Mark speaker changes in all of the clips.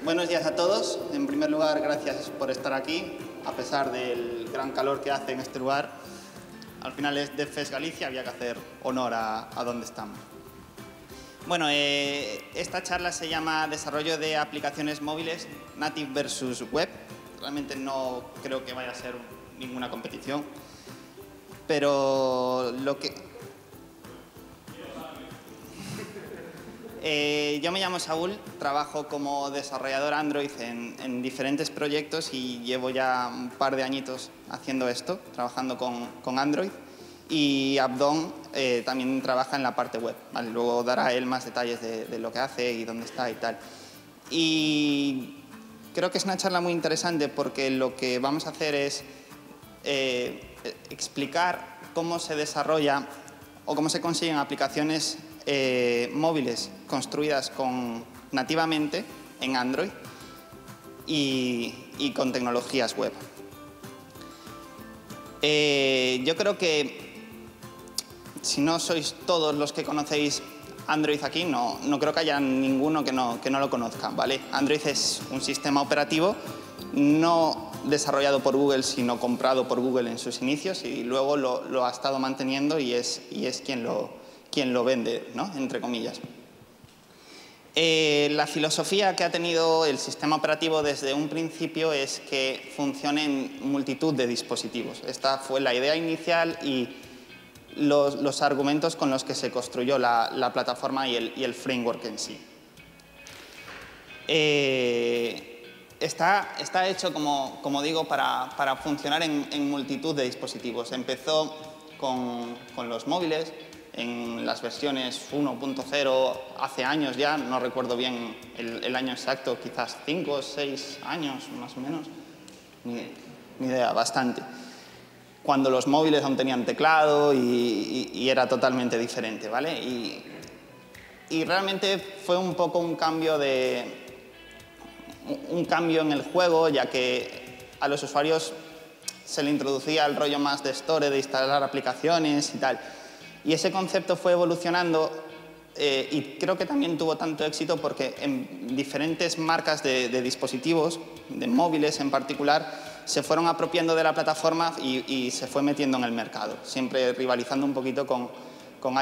Speaker 1: Buenos días a todos. En primer lugar, gracias por estar aquí, a pesar del gran calor que hace en este lugar. Al final es DevFest Galicia, había que hacer honor a donde estamos. Bueno, esta charla se llama Desarrollo de aplicaciones móviles, native versus web. Realmente no creo que vaya a ser ninguna competición, pero lo que... yo me llamo Saúl, trabajo como desarrollador Android en diferentes proyectos y llevo ya un par de añitos haciendo esto, trabajando con Android. Y Abdón también trabaja en la parte web, ¿vale? Luego dará él más detalles de lo que hace y dónde está y tal. Y creo que es una charla muy interesante porque lo que vamos a hacer es explicar cómo se desarrolla o cómo se consiguen aplicaciones móviles construidas nativamente en Android y con tecnologías web. Yo creo que si no sois todos los que conocéis Android aquí, no creo que haya ninguno que no lo conozca, ¿vale? Android es un sistema operativo no desarrollado por Google, sino comprado por Google en sus inicios y luego lo ha estado manteniendo y es quien lo vende, ¿no? Entre comillas. La filosofía que ha tenido el sistema operativo desde un principio es que funcione en multitud de dispositivos. Esta fue la idea inicial y los argumentos con los que se construyó la plataforma y el framework en sí. Está hecho, como digo, para funcionar en multitud de dispositivos. Empezó con los móviles, en las versiones 1.0 hace años ya, no recuerdo bien el año exacto, quizás 5 o 6 años más o menos, ni idea, bastante. Cuando los móviles aún tenían teclado y era totalmente diferente, ¿vale? Y realmente fue un poco un cambio en el juego, ya que a los usuarios se le introducía el rollo más de store, de instalar aplicaciones y tal. Y ese concepto fue evolucionando y creo que también tuvo tanto éxito porque en diferentes marcas de dispositivos, de móviles en particular, se fueron apropiando de la plataforma y se fue metiendo en el mercado, siempre rivalizando un poquito con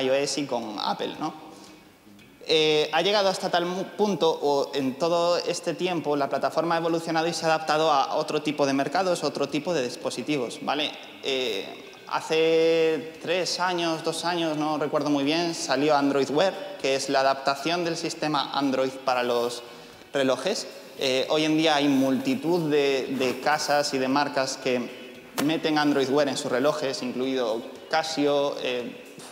Speaker 1: iOS y con Apple, ¿no? Ha llegado hasta tal punto, o en todo este tiempo, la plataforma ha evolucionado y se ha adaptado a otro tipo de mercados, otro tipo de dispositivos, ¿vale? Hace 3 años, 2 años, no recuerdo muy bien, salió Android Wear, que es la adaptación del sistema Android para los relojes. Hoy en día hay multitud de casas y de marcas que meten Android Wear en sus relojes, incluido Casio.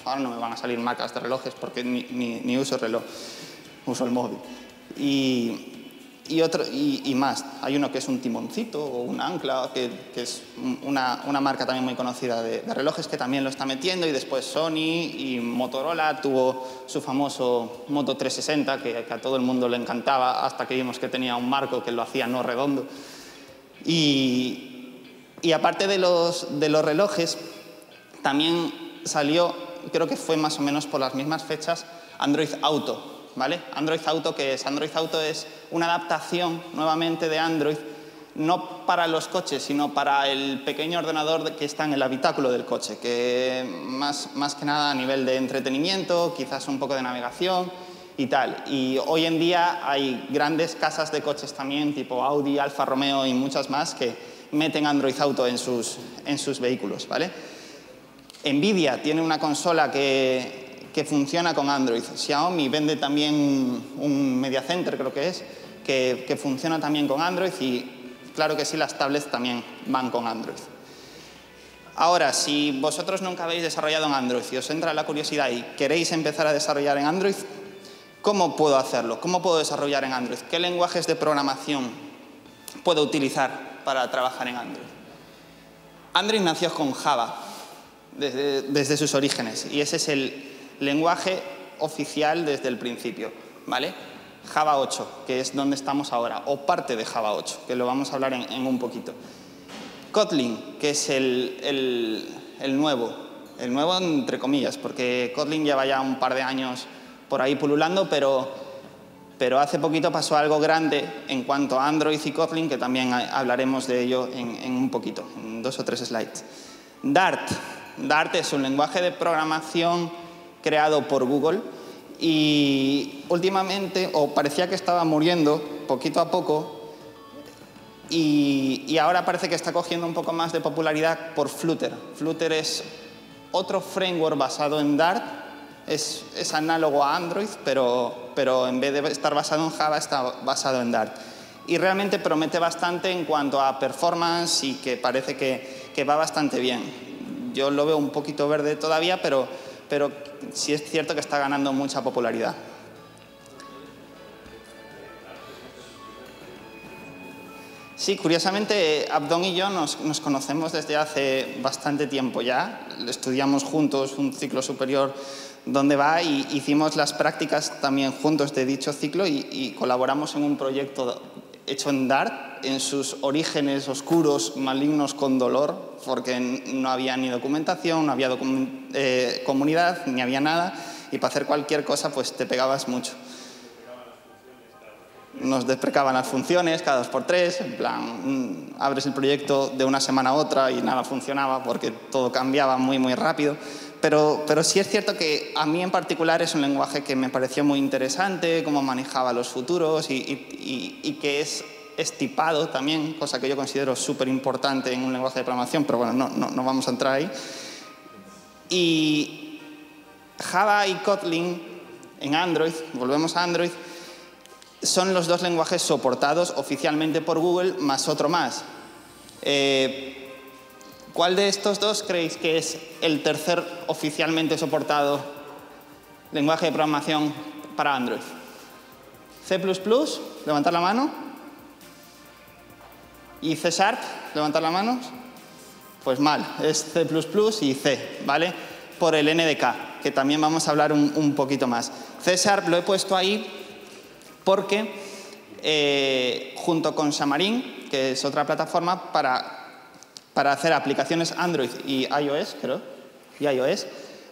Speaker 1: Ahora no me van a salir marcas de relojes porque ni uso el reloj, uso el móvil. Y más. Hay uno que es un timoncito o un ancla, que es una marca también muy conocida de relojes que también lo está metiendo, y después Sony y Motorola tuvo su famoso Moto 360 que a todo el mundo le encantaba hasta que vimos que tenía un marco que lo hacía no redondo. Y aparte de los relojes, también salió, creo que fue más o menos por las mismas fechas, Android Auto. ¿Vale? Android Auto, ¿qué es? Android Auto es una adaptación nuevamente de Android, no para los coches, sino para el pequeño ordenador que está en el habitáculo del coche, que más que nada a nivel de entretenimiento, quizás un poco de navegación y tal. Y hoy en día hay grandes casas de coches también, tipo Audi, Alfa Romeo y muchas más, que meten Android Auto en sus vehículos, ¿vale? Nvidia tiene una consola que funciona con Android. Xiaomi vende también un Media Center, creo que es, que funciona también con Android, y claro que sí, las tablets también van con Android. Ahora, si vosotros nunca habéis desarrollado en Android y os entra la curiosidad y queréis empezar a desarrollar en Android, ¿cómo puedo hacerlo? ¿Cómo puedo desarrollar en Android? ¿Qué lenguajes de programación puedo utilizar para trabajar en Android? Android nació con Java desde sus orígenes, y ese es el lenguaje oficial desde el principio, ¿vale? Java 8, que es donde estamos ahora, o parte de Java 8, que lo vamos a hablar en un poquito. Kotlin, que es el nuevo entre comillas, porque Kotlin lleva ya un par de años por ahí pululando, pero Pero hace poquito pasó algo grande en cuanto a Android y Kotlin, que también hablaremos de ello en un poquito, en 2 o 3 slides. Dart. Dart es un lenguaje de programación creado por Google y últimamente, o parecía que estaba muriendo poquito a poco, y ahora parece que está cogiendo un poco más de popularidad por Flutter. Flutter es otro framework basado en Dart, es análogo a Android, pero en vez de estar basado en Java, está basado en Dart. Y realmente promete bastante en cuanto a performance y que parece que va bastante bien. Yo lo veo un poquito verde todavía, pero sí es cierto que está ganando mucha popularidad. Sí, curiosamente, Abdón y yo nos conocemos desde hace bastante tiempo ya. Estudiamos juntos un ciclo superior donde va y hicimos las prácticas también juntos de dicho ciclo y colaboramos en un proyecto hecho en Dart, en sus orígenes oscuros, malignos con dolor, porque no había ni documentación, no había comunidad, ni había nada, y para hacer cualquier cosa pues te pegabas mucho. Nos desprecaban las funciones cada 2×3, en plan, abres el proyecto de una semana a otra y nada funcionaba porque todo cambiaba muy, muy rápido. Pero sí es cierto que a mí en particular es un lenguaje que me pareció muy interesante, cómo manejaba los futuros y que es tipado también, cosa que yo considero súper importante en un lenguaje de programación, pero bueno, no vamos a entrar ahí. Y Java y Kotlin en Android, volvemos a Android, son los dos lenguajes soportados oficialmente por Google, más otro más. ¿Cuál de estos dos creéis que es el tercer oficialmente soportado lenguaje de programación para Android? C++, levantar la mano. ¿Y C#, levantar la mano? Pues mal, es C++ y C, ¿vale? Por el NDK, que también vamos a hablar un poquito más. C# lo he puesto ahí porque junto con Xamarin, que es otra plataforma para hacer aplicaciones Android y iOS, creo,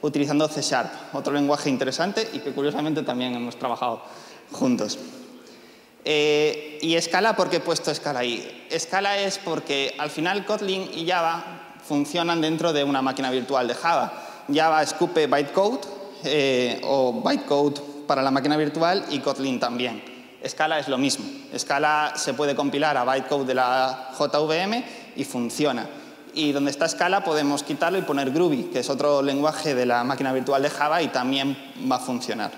Speaker 1: utilizando C#, otro lenguaje interesante y que curiosamente también hemos trabajado juntos. Y Scala, ¿por qué he puesto Scala ahí? Scala es porque al final Kotlin y Java funcionan dentro de una máquina virtual de Java. Java escupe bytecode o bytecode para la máquina virtual y Kotlin también. Scala es lo mismo. Scala se puede compilar a bytecode de la JVM y funciona. Y donde está Scala podemos quitarlo y poner Groovy, que es otro lenguaje de la máquina virtual de Java y también va a funcionar.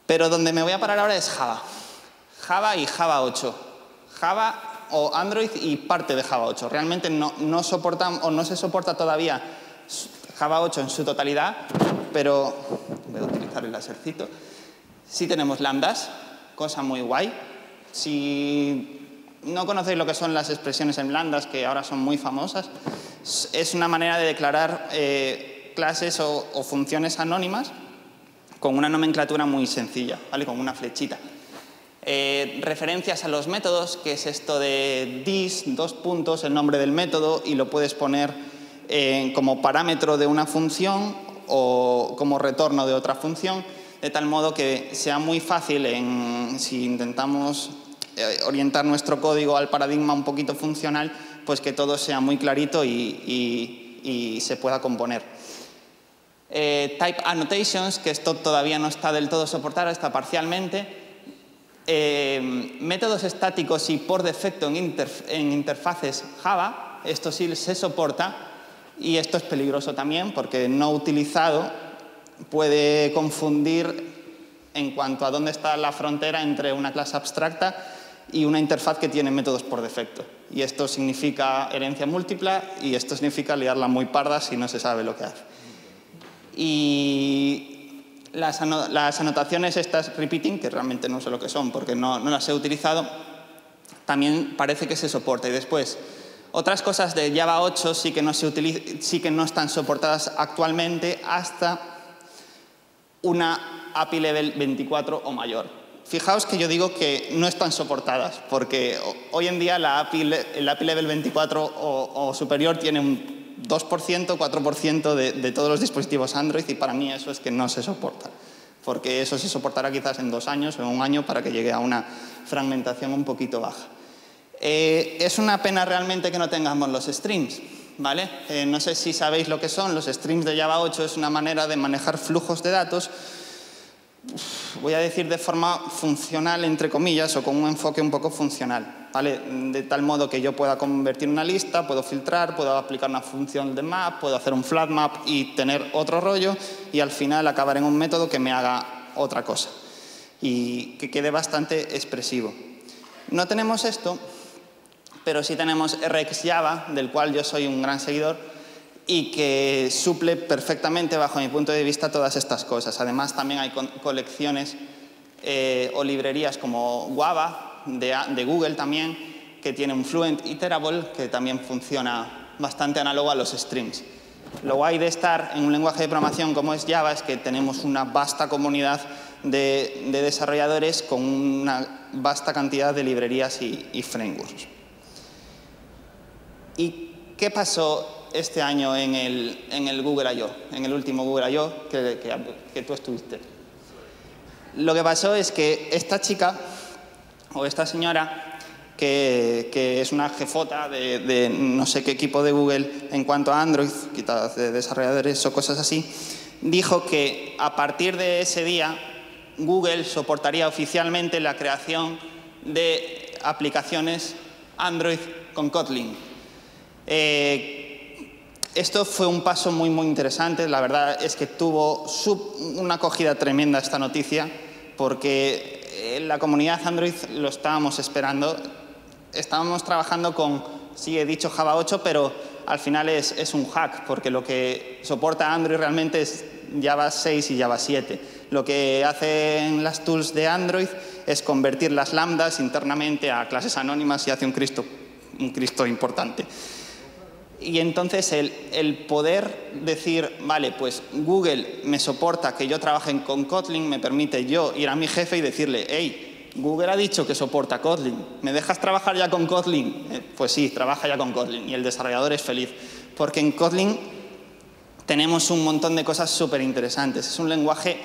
Speaker 1: Pero donde me voy a parar ahora es Java. Java y Java 8. Java o Android y parte de Java 8. Realmente no soportan o no se soporta todavía Java 8 en su totalidad, pero voy a utilizar el lasercito. Sí tenemos lambdas, cosa muy guay. Si no conocéis lo que son las expresiones en lambdas, que ahora son muy famosas, es una manera de declarar clases o funciones anónimas con una nomenclatura muy sencilla, ¿vale? Con una flechita. Referencias a los métodos, que es esto de this, 2 puntos, el nombre del método, y lo puedes poner como parámetro de una función o como retorno de otra función, de tal modo que sea muy fácil si intentamos orientar nuestro código al paradigma un poquito funcional, pues que todo sea muy clarito y se pueda componer. Type annotations, que esto todavía no está del todo soportado, está parcialmente. Métodos estáticos y por defecto en interfaces Java, esto sí se soporta y esto es peligroso también porque no utilizado puede confundir en cuanto a dónde está la frontera entre una clase abstracta y una interfaz que tiene métodos por defecto. Y esto significa herencia múltiple y esto significa liarla muy parda si no se sabe lo que hace. Y las anotaciones estas repeating, que realmente no sé lo que son porque no las he utilizado, también parece que se soporta. Y después, otras cosas de Java 8 sí que no están soportadas actualmente hasta una API Level 24 o mayor. Fijaos que yo digo que no están soportadas, porque hoy en día el API Level 24 o superior tiene un 2%, 4% de todos los dispositivos Android y para mí eso es que no se soporta. porque eso se soportará quizás en 2 años o en 1 año para que llegue a una fragmentación un poquito baja. Es una pena realmente que no tengamos los streams, ¿vale? No sé si sabéis lo que son. Los streams de Java 8 es una manera de manejar flujos de datos, voy a decir de forma funcional, entre comillas, o con un enfoque un poco funcional, ¿vale? De tal modo que yo pueda convertir una lista, puedo filtrar, puedo aplicar una función de map, puedo hacer un flat map y tener otro rollo, y al final acabar en un método que me haga otra cosa y que quede bastante expresivo. No tenemos esto, pero sí tenemos RxJava, del cual yo soy un gran seguidor, y que suple perfectamente, bajo mi punto de vista, todas estas cosas. Además, también hay colecciones o librerías como Guava, de Google también, que tiene un Fluent Iterable, que también funciona bastante análogo a los streams. Lo guay de estar en un lenguaje de programación como es Java es que tenemos una vasta comunidad de desarrolladores con una vasta cantidad de librerías y frameworks. ¿Y qué pasó este año en el Google I.O., en el último Google I.O. que tú estuviste? Lo que pasó es que esta chica, o esta señora, que es una jefota de no sé qué equipo de Google en cuanto a Android, quizás de desarrolladores o cosas así, dijo que a partir de ese día Google soportaría oficialmente la creación de aplicaciones Android con Kotlin. Esto fue un paso muy, muy interesante. La verdad es que tuvo una acogida tremenda esta noticia, porque en la comunidad Android lo estábamos esperando. Estábamos trabajando con, sí he dicho Java 8, pero al final es un hack, porque lo que soporta Android realmente es Java 6 y Java 7. Lo que hacen las tools de Android es convertir las lambdas internamente a clases anónimas y hace un Cristo importante. Y entonces el poder decir, vale, pues Google me soporta que yo trabaje con Kotlin, me permite yo ir a mi jefe y decirle, hey, Google ha dicho que soporta Kotlin, ¿me dejas trabajar ya con Kotlin? Pues sí, trabaja ya con Kotlin, y el desarrollador es feliz, porque en Kotlin tenemos un montón de cosas súper interesantes. Es un lenguaje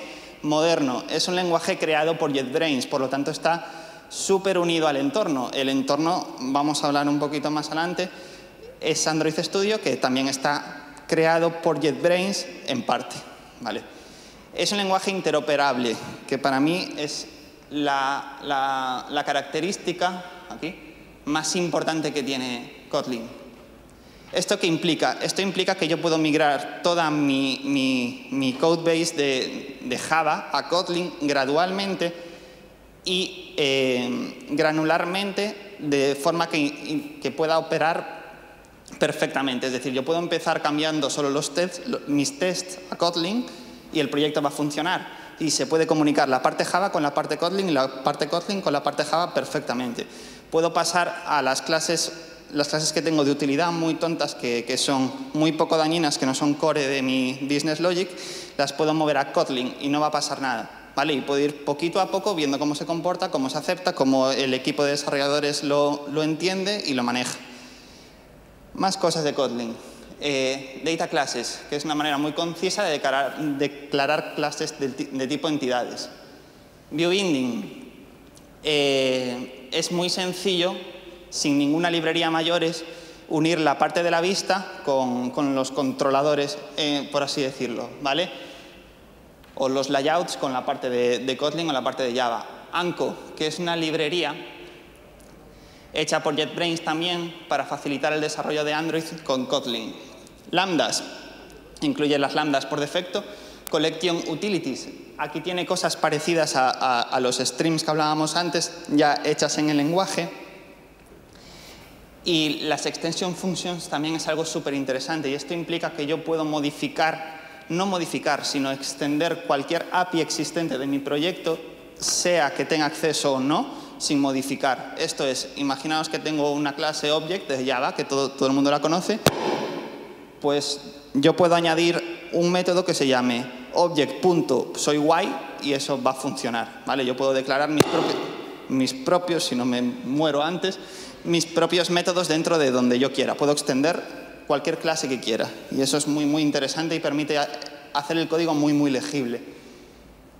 Speaker 1: moderno, es un lenguaje creado por JetBrains, por lo tanto está súper unido al entorno. El entorno, vamos a hablar un poquito más adelante, es Android Studio, que también está creado por JetBrains en parte, ¿vale? Es un lenguaje interoperable, que para mí es la característica aquí, más importante que tiene Kotlin. ¿Esto qué implica? Esto implica que yo puedo migrar toda mi codebase de Java a Kotlin gradualmente y granularmente, de forma que pueda operar perfectamente. Es decir, yo puedo empezar cambiando solo mis tests a Kotlin y el proyecto va a funcionar. Y se puede comunicar la parte Java con la parte Kotlin y la parte Kotlin con la parte Java perfectamente. Puedo pasar a las clases que tengo de utilidad muy tontas, que son muy poco dañinas, que no son core de mi business logic, las puedo mover a Kotlin y no va a pasar nada, ¿vale? Y puedo ir poquito a poco viendo cómo se comporta, cómo se acepta, cómo el equipo de desarrolladores lo entiende y lo maneja. Más cosas de Kotlin. Data classes, que es una manera muy concisa de declarar clases de tipo entidades. Viewbinding. Es muy sencillo, sin ninguna librería mayores, unir la parte de la vista con los controladores, por así decirlo, ¿vale? O los layouts con la parte de Kotlin o la parte de Java. Anko, que es una librería hecha por JetBrains también para facilitar el desarrollo de Android con Kotlin. Lambdas, incluye las lambdas por defecto. Collection Utilities, aquí tiene cosas parecidas a los streams que hablábamos antes, ya hechas en el lenguaje. Y las extension functions también es algo súper interesante, y esto implica que yo puedo no modificar, sino extender cualquier API existente de mi proyecto, sea que tenga acceso o no, sin modificar. Esto es, imaginaos que tengo una clase Object de Java, que todo el mundo la conoce, pues yo puedo añadir un método que se llame object.soyY y eso va a funcionar, ¿vale? Yo puedo declarar mis propios, si no me muero antes, mis propios métodos dentro de donde yo quiera. Puedo extender cualquier clase que quiera y eso es muy, muy interesante y permite hacer el código muy, muy legible.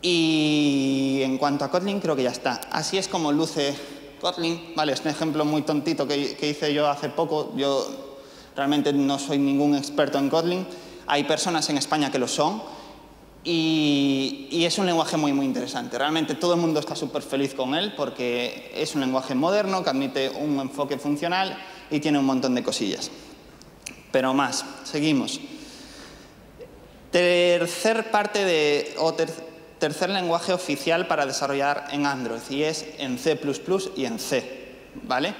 Speaker 1: Y en cuanto a Kotlin, creo que ya está. Así es como luce Kotlin. Vale, es un ejemplo muy tontito que hice yo hace poco. Yo realmente no soy ningún experto en Kotlin. Hay personas en España que lo son. Y es un lenguaje muy, muy interesante. Realmente todo el mundo está súper feliz con él porque es un lenguaje moderno que admite un enfoque funcional y tiene un montón de cosillas. Pero más, seguimos. Tercer lenguaje oficial para desarrollar en Android y es en C++ y en C, ¿vale?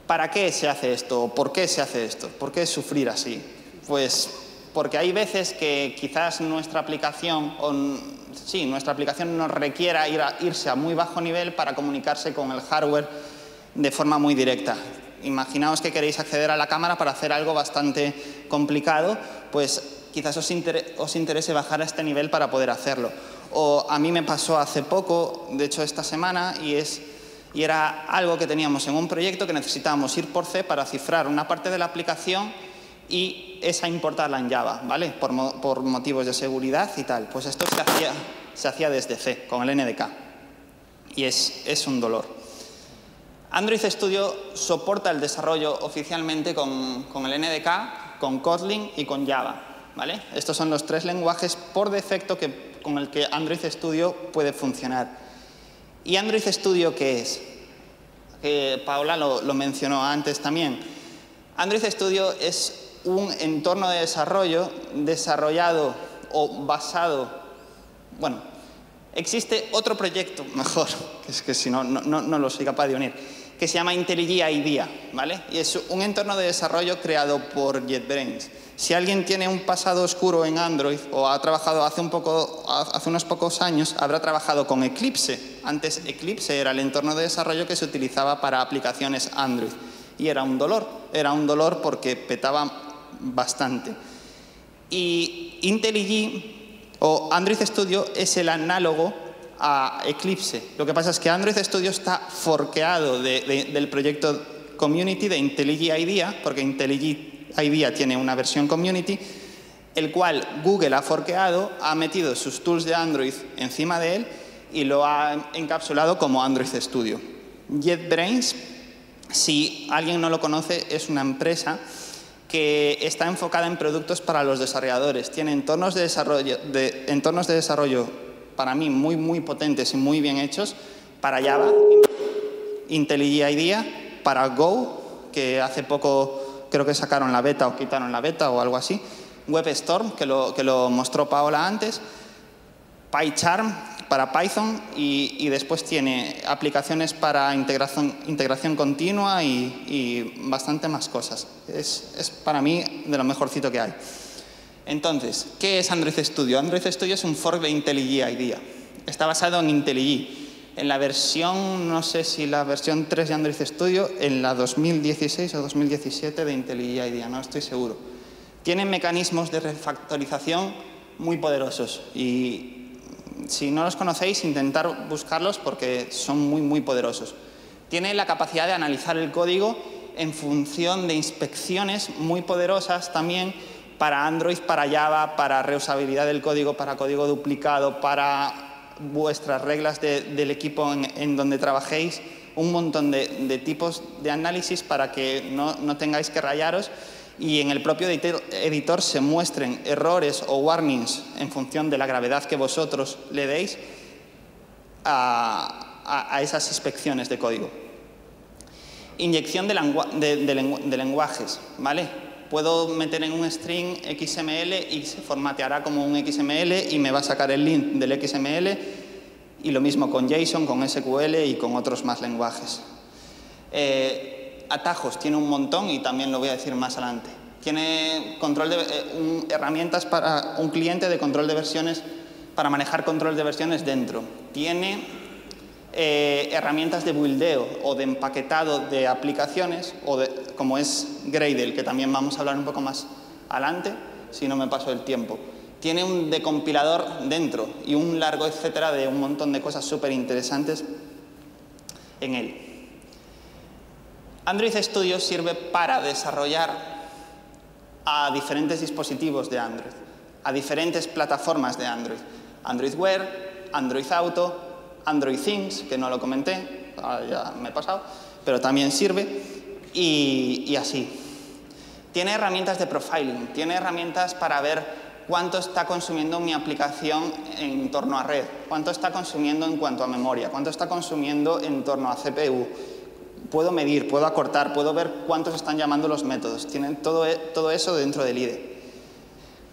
Speaker 1: ¿Para qué se hace esto? ¿Por qué se hace esto? ¿Por qué sufrir así? Pues porque hay veces que quizás nuestra aplicación nos requiera irse a muy bajo nivel para comunicarse con el hardware de forma muy directa. Imaginaos que queréis acceder a la cámara para hacer algo bastante complicado, pues quizás os interese bajar a este nivel para poder hacerlo. O a mí me pasó hace poco, de hecho esta semana, y era algo que teníamos en un proyecto que necesitábamos ir por C para cifrar una parte de la aplicación y esa importarla en Java, ¿vale? Por motivos de seguridad y tal. Pues esto se hacía desde C, con el NDK. Y es un dolor. Android Studio soporta el desarrollo oficialmente con el NDK, con Kotlin y con Java, ¿vale? Estos son los tres lenguajes por defecto con el que Android Studio puede funcionar. ¿Y Android Studio qué es? Paola lo mencionó antes también. Android Studio es un entorno de desarrollo desarrollado o basado... Bueno, existe otro proyecto, mejor, que es que si no lo soy capaz de unir, que se llama IntelliJ IDEA, ¿vale? Y es un entorno de desarrollo creado por JetBrains. Si alguien tiene un pasado oscuro en Android o ha trabajado hace unos pocos años, habrá trabajado con Eclipse. Antes Eclipse era el entorno de desarrollo que se utilizaba para aplicaciones Android. Y era un dolor porque petaba bastante. Y IntelliJ o Android Studio es el análogo a Eclipse. Lo que pasa es que Android Studio está forkeado del proyecto Community de IntelliJ IDEA, porque IntelliJ IDEA tiene una versión Community, el cual Google ha forkeado, ha metido sus tools de Android encima de él y lo ha encapsulado como Android Studio. JetBrains, si alguien no lo conoce, es una empresa que está enfocada en productos para los desarrolladores. Tiene entornos de desarrollo para mí muy, muy potentes y muy bien hechos para Java, IntelliJ IDEA, para Go, que hace poco creo que sacaron la beta o quitaron la beta o algo así, WebStorm, que lo mostró Paola antes, PyCharm para Python y después tiene aplicaciones para integración continua y bastante más cosas. Es para mí de lo mejorcito que hay. Entonces, ¿qué es Android Studio? Android Studio es un fork de IntelliJ IDEA. Está basado en IntelliJ. En la versión, no sé si la versión 3 de Android Studio, en la 2016 o 2017 de IntelliJ IDEA, no estoy seguro. Tiene mecanismos de refactorización muy poderosos y si no los conocéis, intentar buscarlos porque son muy, muy poderosos. Tiene la capacidad de analizar el código en función de inspecciones muy poderosas también para Android, para Java, para reusabilidad del código, para código duplicado, para vuestras reglas del equipo en donde trabajéis, un montón de tipos de análisis para que no tengáis que rayaros y en el propio editor se muestren errores o warnings en función de la gravedad que vosotros le deis a esas inspecciones de código. Inyección de lenguajes, ¿vale? Puedo meter en un string XML y se formateará como un XML y me va a sacar el link del XML y lo mismo con JSON, con SQL y con otros más lenguajes. Atajos, tiene un montón y también lo voy a decir más adelante. Tiene herramientas para un cliente de control de versiones, para manejar control de versiones dentro. Tiene herramientas de buildeo o de empaquetado de aplicaciones, como es Gradle, que también vamos a hablar un poco más adelante, si no me paso el tiempo. Tiene un decompilador dentro y un largo etcétera de un montón de cosas súper interesantes en él. Android Studio sirve para desarrollar a diferentes dispositivos de Android, a diferentes plataformas de Android. Android Wear, Android Auto, Android Things, que no lo comenté, ya me he pasado, pero también sirve, y así. Tiene herramientas de profiling, tiene herramientas para ver cuánto está consumiendo mi aplicación en torno a red, cuánto está consumiendo en cuanto a memoria, cuánto está consumiendo en torno a CPU. Puedo medir, puedo acortar, puedo ver cuántos están llamando los métodos. Tienen todo eso dentro del IDE.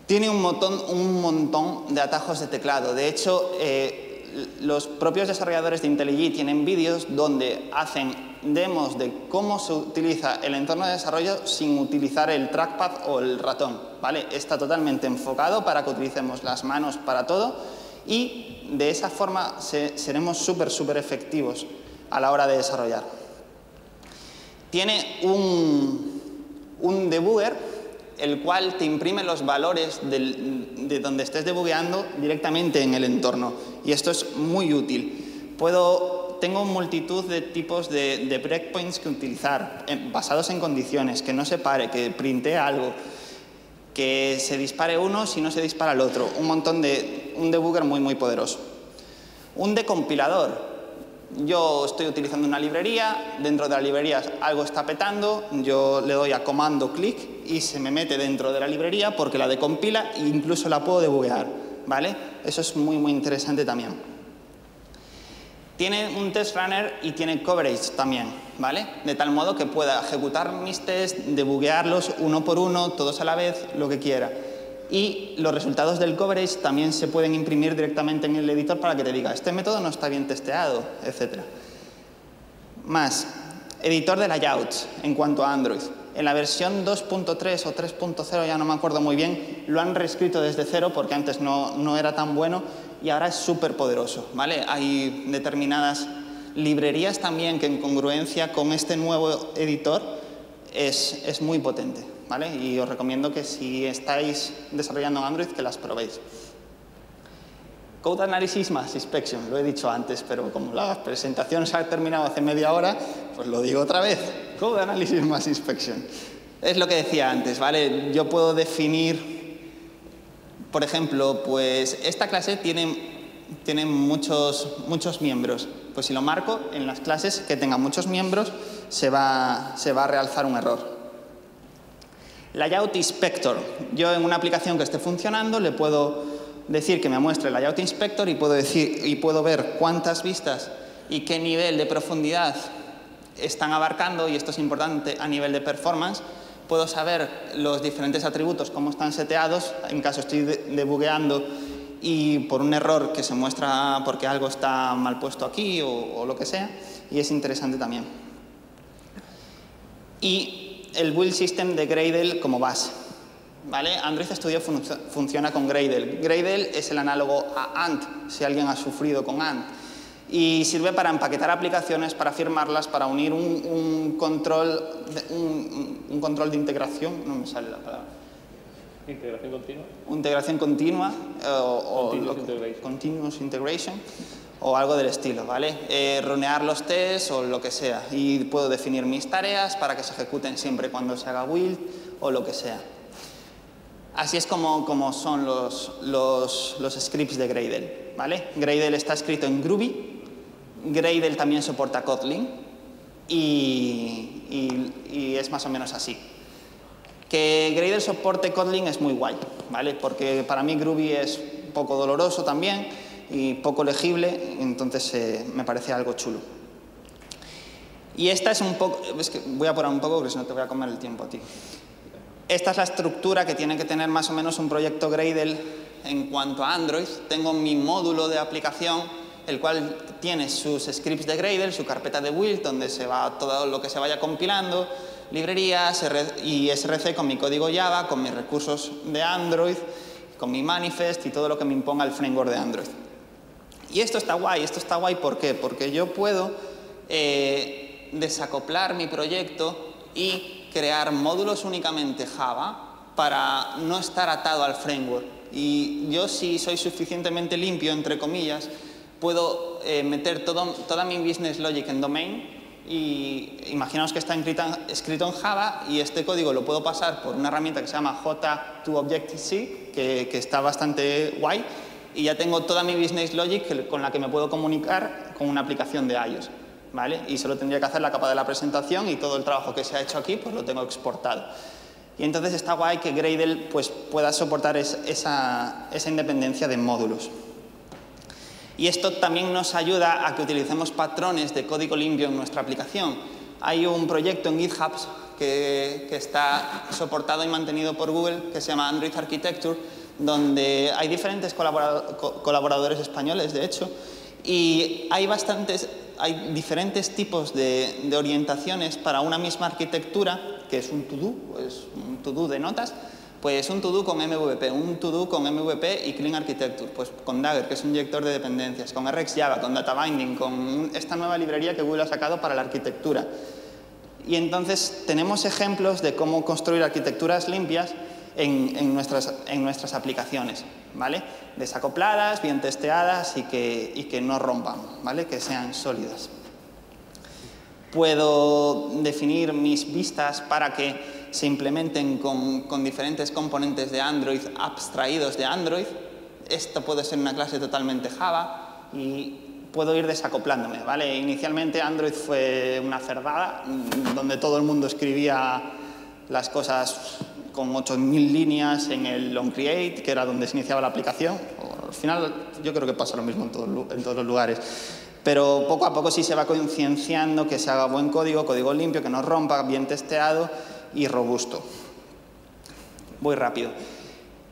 Speaker 1: Tiene un montón de atajos de teclado. De hecho, los propios desarrolladores de IntelliJ tienen vídeos donde hacen demos de cómo se utiliza el entorno de desarrollo sin utilizar el trackpad o el ratón, ¿vale? Está totalmente enfocado para que utilicemos las manos para todo y de esa forma seremos súper efectivos a la hora de desarrollar. Tiene un debugger, el cual te imprime los valores de donde estés debugueando directamente en el entorno. Y esto es muy útil. Tengo multitud de tipos de breakpoints que utilizar, basados en condiciones, que no se pare, que printee algo, que se dispare uno si no se dispara el otro. Un debugger muy poderoso. Un decompilador. Yo estoy utilizando una librería, dentro de la librería algo está petando, yo le doy a comando clic y se me mete dentro de la librería porque la decompila e incluso la puedo debuguear, ¿vale? Eso es muy interesante también. Tiene un test runner y tiene coverage también, ¿vale? De tal modo que pueda ejecutar mis tests, debuguearlos uno por uno, todos a la vez, lo que quiera. Y los resultados del coverage también se pueden imprimir directamente en el editor para que te diga este método no está bien testeado, etc. Más, editor de layouts en cuanto a Android. En la versión 2.3 o 3.0, ya no me acuerdo muy bien, lo han reescrito desde cero porque antes no era tan bueno y ahora es súper poderoso, ¿vale? Hay determinadas librerías también que en congruencia con este nuevo editor es muy potente, ¿vale? Y os recomiendo que si estáis desarrollando en Android que las probéis. Code Analysis más Inspection, lo he dicho antes, pero como la presentación se ha terminado hace media hora, pues lo digo otra vez. Code Analysis más Inspection. Es lo que decía antes, ¿vale? Yo puedo definir, por ejemplo, pues esta clase tiene muchos miembros. Pues si lo marco en las clases que tengan muchos miembros, se va a realzar un error. Layout Inspector. Yo en una aplicación que esté funcionando le puedo decir que me muestre el Layout Inspector y puedo ver cuántas vistas y qué nivel de profundidad están abarcando, y esto es importante a nivel de performance. Puedo saber los diferentes atributos, cómo están seteados, en caso estoy debugueando y por un error que se muestra porque algo está mal puesto aquí o lo que sea, y es interesante también. Y el build system de Gradle como base, ¿vale? Android Studio funciona con Gradle. Gradle es el análogo a Ant, si alguien ha sufrido con Ant. Y sirve para empaquetar aplicaciones, para firmarlas, para unir un control de integración, no me sale la palabra.
Speaker 2: Integración continua.
Speaker 1: Integración continua
Speaker 2: Continuous
Speaker 1: continuous integration o algo del estilo, ¿vale? Runear los tests o lo que sea. Y puedo definir mis tareas para que se ejecuten siempre cuando se haga build o lo que sea. Así es como son los scripts de Gradle, ¿vale? Gradle está escrito en Groovy. Gradle también soporta Kotlin y es más o menos así. Que Gradle soporte Kotlin es muy guay, ¿vale? Porque para mí Groovy es un poco doloroso también y poco legible, entonces me parece algo chulo. Y esta es un poco... Es que voy a apurar un poco porque si no te voy a comer el tiempo a ti. Esta es la estructura que tiene que tener más o menos un proyecto Gradle en cuanto a Android. Tengo mi módulo de aplicación, el cual tiene sus scripts de Gradle, su carpeta de build, donde se va todo lo que se vaya compilando, librerías y SRC con mi código Java, con mis recursos de Android, con mi manifest y todo lo que me imponga el framework de Android. Y esto está guay, ¿por qué? Porque yo puedo desacoplar mi proyecto y crear módulos únicamente Java para no estar atado al framework. Y yo, si soy suficientemente limpio, entre comillas, puedo meter toda mi business logic en domain y imaginaos que está escrito en Java y este código lo puedo pasar por una herramienta que se llama J2Objective-C, que está bastante guay, y ya tengo toda mi business logic con la que me puedo comunicar con una aplicación de iOS, ¿vale? Y solo tendría que hacer la capa de la presentación y todo el trabajo que se ha hecho aquí pues lo tengo exportado. Y entonces está guay que Gradle pues, pueda soportar esa independencia de módulos. Y esto también nos ayuda a que utilicemos patrones de código limpio en nuestra aplicación. Hay un proyecto en GitHub que está soportado y mantenido por Google que se llama Android Architecture, donde hay diferentes colaboradores españoles, de hecho, y hay diferentes tipos de orientaciones para una misma arquitectura, que es un to-do de notas, pues un to-do con MVP, un to-do con MVP y Clean Architecture, pues con Dagger, que es un inyector de dependencias, con RxJava, con Data Binding, con esta nueva librería que Google ha sacado para la arquitectura. Y entonces tenemos ejemplos de cómo construir arquitecturas limpias en nuestras aplicaciones, ¿vale? Desacopladas, bien testeadas y que no rompan, ¿vale? Que sean sólidas. Puedo definir mis vistas para que se implementen con diferentes componentes de Android abstraídos de Android. Esto puede ser una clase totalmente Java y puedo ir desacoplándome, ¿vale? Inicialmente Android fue una cerdada donde todo el mundo escribía las cosas con 8.000 líneas en el onCreate, que era donde se iniciaba la aplicación. Al final yo creo que pasa lo mismo en todos los lugares. Pero poco a poco sí se va concienciando que se haga buen código, código limpio, que no rompa, bien testeado y robusto. Voy rápido.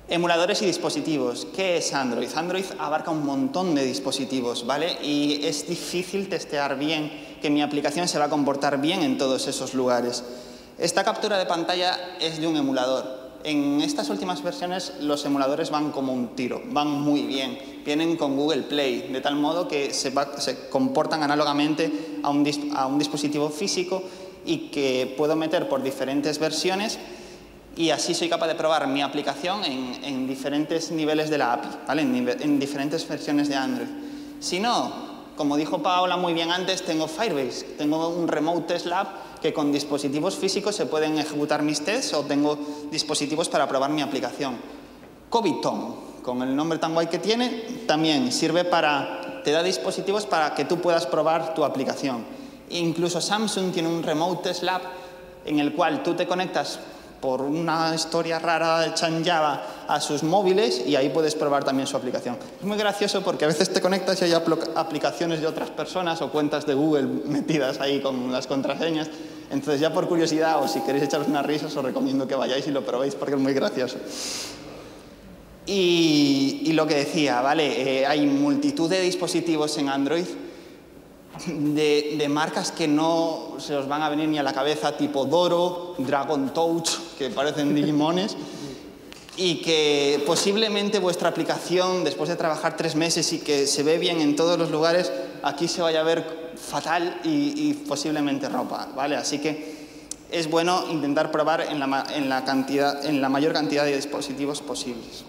Speaker 1: Emuladores y dispositivos. ¿Qué es Android? Android abarca un montón de dispositivos, ¿vale? Y es difícil testear bien que mi aplicación se va a comportar bien en todos esos lugares. Esta captura de pantalla es de un emulador. En estas últimas versiones los emuladores van como un tiro, van muy bien. Vienen con Google Play, de tal modo que se comportan análogamente a un dispositivo físico y que puedo meter por diferentes versiones y así soy capaz de probar mi aplicación en diferentes niveles de la API, ¿vale? En diferentes versiones de Android. Si no, como dijo Paola muy bien antes, tengo Firebase, tengo un Remote Test Lab que con dispositivos físicos se pueden ejecutar mis tests o tengo dispositivos para probar mi aplicación. Coviton, con el nombre tan guay que tiene, también sirve te da dispositivos para que tú puedas probar tu aplicación. Incluso Samsung tiene un Remote Test Lab en el cual tú te conectas por una historia rara hecha en Java a sus móviles y ahí puedes probar también su aplicación. Es muy gracioso porque a veces te conectas y hay aplicaciones de otras personas o cuentas de Google metidas ahí con las contraseñas. Entonces ya por curiosidad o si queréis echaros unas risas os recomiendo que vayáis y lo probéis porque es muy gracioso. Y lo que decía, ¿vale? Hay multitud de dispositivos en Android de marcas que no se os van a venir ni a la cabeza, tipo Doro, Dragon Touch, que parecen Digimones, y que posiblemente vuestra aplicación, después de trabajar 3 meses y que se ve bien en todos los lugares, aquí se vaya a ver fatal y posiblemente ropa, ¿vale? Así que es bueno intentar probar en la mayor cantidad de dispositivos posibles.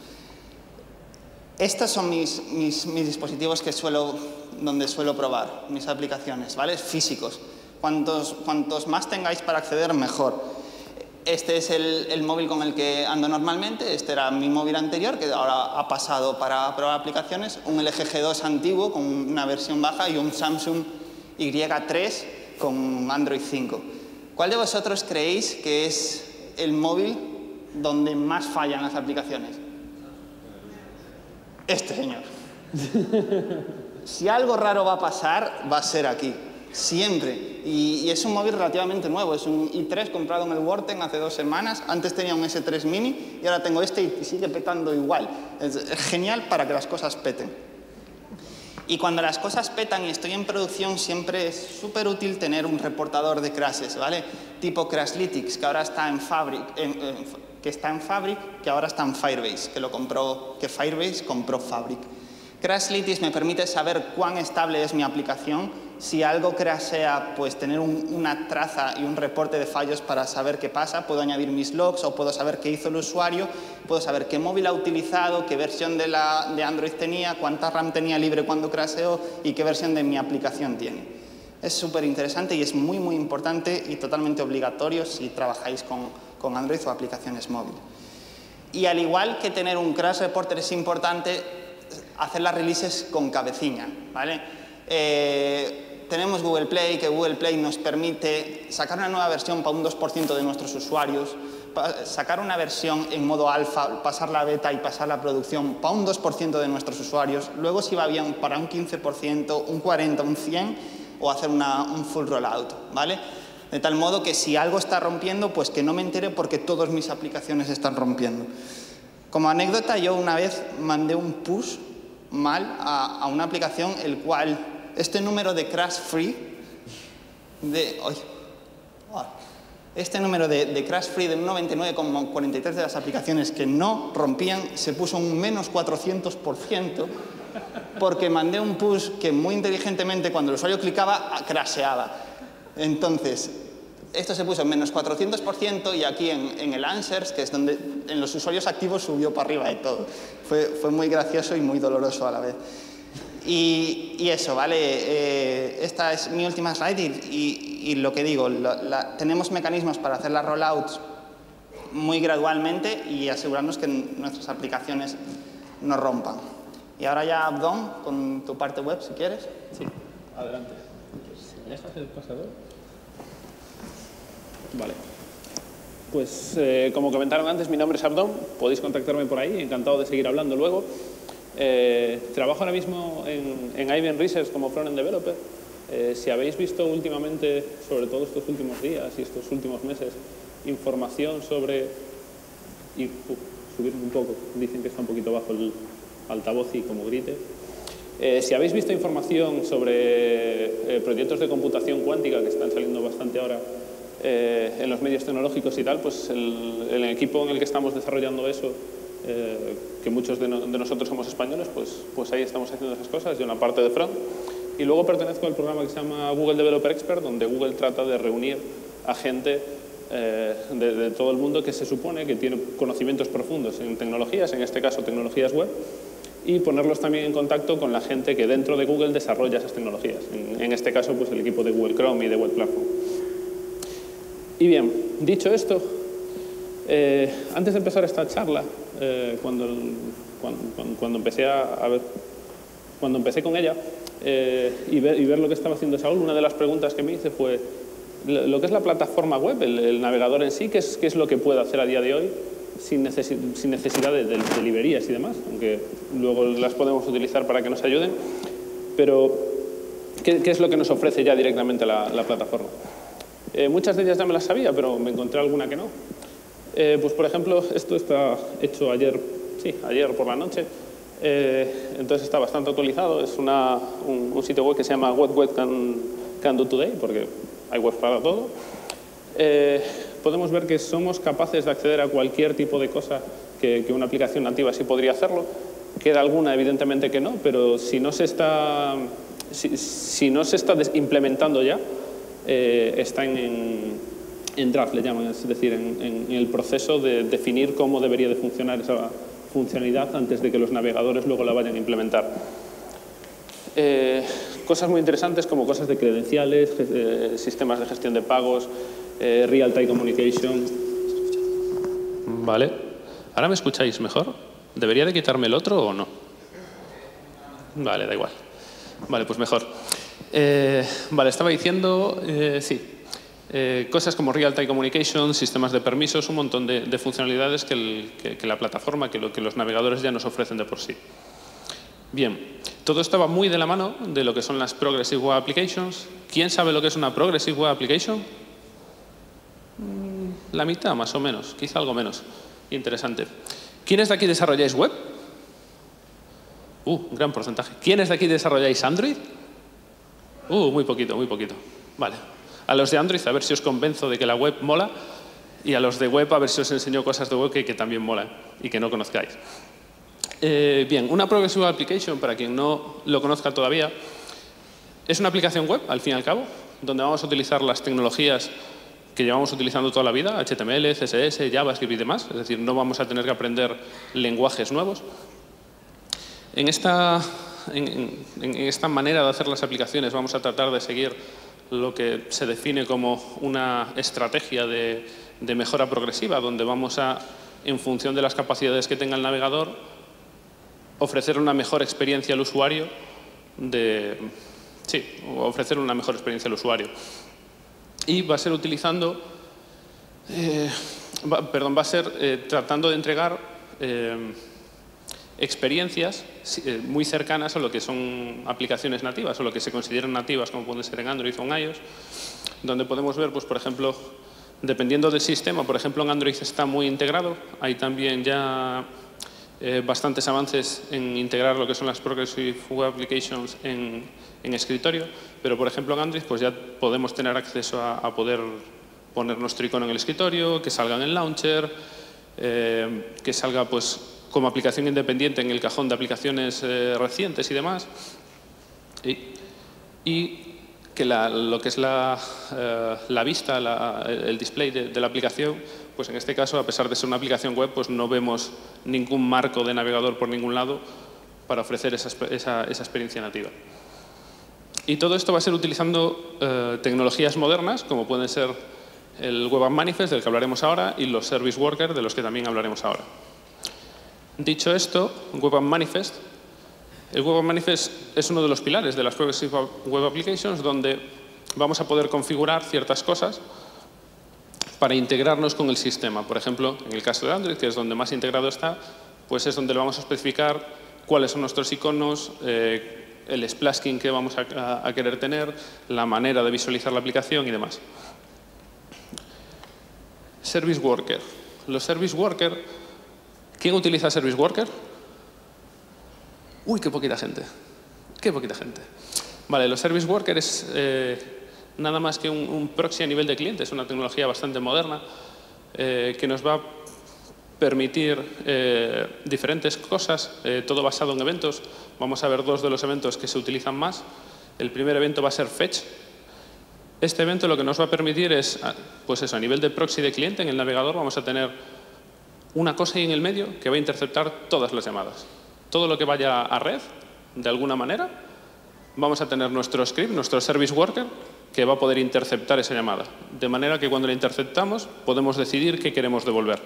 Speaker 1: Estos son mis dispositivos donde suelo probar mis aplicaciones, ¿vale? Físicos. Cuantos más tengáis para acceder, mejor. Este es el móvil con el que ando normalmente. Este era mi móvil anterior, que ahora ha pasado para probar aplicaciones. Un LG G2 antiguo con una versión baja y un Samsung Y3 con Android 5. ¿Cuál de vosotros creéis que es el móvil donde más fallan las aplicaciones? Este señor. Si algo raro va a pasar, va a ser aquí. Siempre. Y es un móvil relativamente nuevo. Es un i3 comprado en el Worten hace 2 semanas. Antes tenía un S3 Mini y ahora tengo este y sigue petando igual. Es genial para que las cosas peten. Y cuando las cosas petan y estoy en producción, siempre es súper útil tener un reportador de crashes, ¿vale? Tipo Crashlytics, que ahora está en Fabric, que ahora está en Firebase, que Firebase compró Fabric. Crashlytics me permite saber cuán estable es mi aplicación. Si algo crashea, pues tener una traza y un reporte de fallos para saber qué pasa. Puedo añadir mis logs o puedo saber qué hizo el usuario, puedo saber qué móvil ha utilizado, qué versión de Android tenía, cuánta RAM tenía libre cuando crasheó y qué versión de mi aplicación tiene. Es súper interesante y es muy, muy importante y totalmente obligatorio si trabajáis con Android o aplicaciones móviles. Y al igual que tener un Crash Reporter es importante, hacer las releases con cabeciña, ¿vale? Tenemos Google Play, que Google Play nos permite sacar una nueva versión para un 2% de nuestros usuarios, sacar una versión en modo alfa, pasar la beta y pasar la producción para un 2% de nuestros usuarios, luego si va bien para un 15%, un 40%, un 100% o hacer un full rollout, ¿vale? De tal modo que si algo está rompiendo, pues que no me entere porque todas mis aplicaciones están rompiendo. Como anécdota, yo una vez mandé un push mal a una aplicación el cual este número de crash free este número de crash free de un 99,43% de las aplicaciones que no rompían se puso un menos 400% porque mandé un push que muy inteligentemente cuando el usuario clicaba crasheaba. Entonces, esto se puso en menos 400% y aquí en el answers, que es donde en los usuarios activos subió para arriba de todo. Fue muy gracioso y muy doloroso a la vez. Y eso, ¿vale? Esta es mi última slide y lo que digo, tenemos mecanismos para hacer las rollouts muy gradualmente y asegurarnos que nuestras aplicaciones no rompan. Y ahora ya, Abdón, con tu parte web, si quieres.
Speaker 2: Sí, adelante. ¿Me dejas el pasador? Vale. Pues, como comentaron antes, mi nombre es Abdón. Podéis contactarme por ahí, encantado de seguir hablando luego. Trabajo ahora mismo en IBM Research como frontend developer. Si habéis visto últimamente, sobre todo estos últimos días y estos últimos meses, información sobre... subir un poco, dicen que está un poquito bajo el altavoz y como grite. Si habéis visto información sobre proyectos de computación cuántica que están saliendo bastante ahora en los medios tecnológicos y tal, pues el equipo en el que estamos desarrollando eso, que muchos de nosotros somos españoles, pues ahí estamos haciendo esas cosas, yo en la parte de front. Y luego pertenezco al programa que se llama Google Developer Expert, donde Google trata de reunir a gente de todo el mundo que se supone que tiene conocimientos profundos en tecnologías, en este caso tecnologías web, y ponerlos también en contacto con la gente que dentro de Google desarrolla esas tecnologías. En este caso, pues el equipo de Google Chrome y de Web Platform. Y bien, dicho esto, antes de empezar esta charla, cuando empecé con ella y ver lo que estaba haciendo Saúl, una de las preguntas que me hice fue lo que es la plataforma web, el navegador en sí, qué es lo que puede hacer a día de hoy sin necesidad de librerías y demás, aunque luego las podemos utilizar para que nos ayuden, pero ¿qué es lo que nos ofrece ya directamente la plataforma? Muchas de ellas ya me las sabía, pero me encontré alguna que no. Pues por ejemplo, esto está hecho ayer por la noche, entonces está bastante actualizado. Es un sitio web que se llama What Web Can Do Today, porque hay web para todo. Podemos ver que somos capaces de acceder a cualquier tipo de cosa que una aplicación nativa sí podría hacerlo. Queda alguna, evidentemente, que no, pero si no se está implementando ya, está en draft, le llaman, es decir, en el proceso de definir cómo debería de funcionar esa funcionalidad antes de que los navegadores luego la vayan a implementar. Cosas muy interesantes como cosas de credenciales, sistemas de gestión de pagos, real-time communication.
Speaker 3: Vale. ¿Ahora me escucháis mejor? ¿Debería de quitarme el otro o no? Vale, da igual. Vale, pues mejor. Vale, estaba diciendo, sí, cosas como real-time communication, sistemas de permisos, un montón de funcionalidades que la plataforma, que los navegadores ya nos ofrecen de por sí. Bien, todo esto va muy de la mano de lo que son las Progressive Web Applications. ¿Quién sabe lo que es una Progressive Web Application? La mitad, más o menos, quizá algo menos. Interesante. ¿Quiénes de aquí desarrolláis web? Un gran porcentaje. ¿Quiénes de aquí desarrolláis Android? Muy poquito, muy poquito. Vale. A los de Android, a ver si os convenzo de que la web mola, y a los de web, a ver si os enseño cosas de web que también molan y que no conozcáis. Bien, una Progressive Application, para quien no lo conozca todavía, es una aplicación web, al fin y al cabo, donde vamos a utilizar las tecnologías que llevamos utilizando toda la vida, HTML, CSS, JavaScript y demás, es decir, no vamos a tener que aprender lenguajes nuevos. En esta manera de hacer las aplicaciones vamos a tratar de seguir lo que se define como una estrategia de mejora progresiva, donde vamos a, en función de las capacidades que tenga el navegador, ofrecer una mejor experiencia al usuario ofrecer una mejor experiencia al usuario. Y va a ser utilizando, va a ser tratando de entregar experiencias muy cercanas a lo que son aplicaciones nativas o lo que se consideran nativas, como pueden ser en Android o en iOS, donde podemos ver, pues, por ejemplo, dependiendo del sistema, por ejemplo, en Android está muy integrado, hay también ya bastantes avances en integrar lo que son las Progressive Web Applications en escritorio, pero por ejemplo en Android pues ya podemos tener acceso a poder poner nuestro icono en el escritorio, que salga en el launcher, que salga pues como aplicación independiente en el cajón de aplicaciones recientes y demás, y que lo que es la vista, el display de la aplicación, pues en este caso, a pesar de ser una aplicación web, pues no vemos ningún marco de navegador por ningún lado para ofrecer esa experiencia nativa. Y todo esto va a ser utilizando tecnologías modernas, como pueden ser el Web App Manifest, del que hablaremos ahora, y los Service Worker, de los que también hablaremos ahora. Dicho esto, Web App Manifest, el Web App Manifest es uno de los pilares de las Progressive Web Applications, donde vamos a poder configurar ciertas cosas para integrarnos con el sistema. Por ejemplo, en el caso de Android, que es donde más integrado está, pues es donde le vamos a especificar cuáles son nuestros iconos, el splasking que vamos a querer tener, la manera de visualizar la aplicación y demás. Service Worker. Los Service Worker, ¿quién utiliza Service Worker? Uy, qué poquita gente. Qué poquita gente. Vale, los Service Worker es nada más que un proxy a nivel de cliente. Es una tecnología bastante moderna que nos va a permitir diferentes cosas, todo basado en eventos. Vamos a ver dos de los eventos que se utilizan más. El primer evento va a ser Fetch. Este evento lo que nos va a permitir es, pues eso, a nivel de proxy de cliente en el navegador vamos a tener una cosa ahí en el medio que va a interceptar todas las llamadas. Todo lo que vaya a red, de alguna manera, vamos a tener nuestro script, nuestro Service Worker, que va a poder interceptar esa llamada. De manera que cuando la interceptamos podemos decidir qué queremos devolver.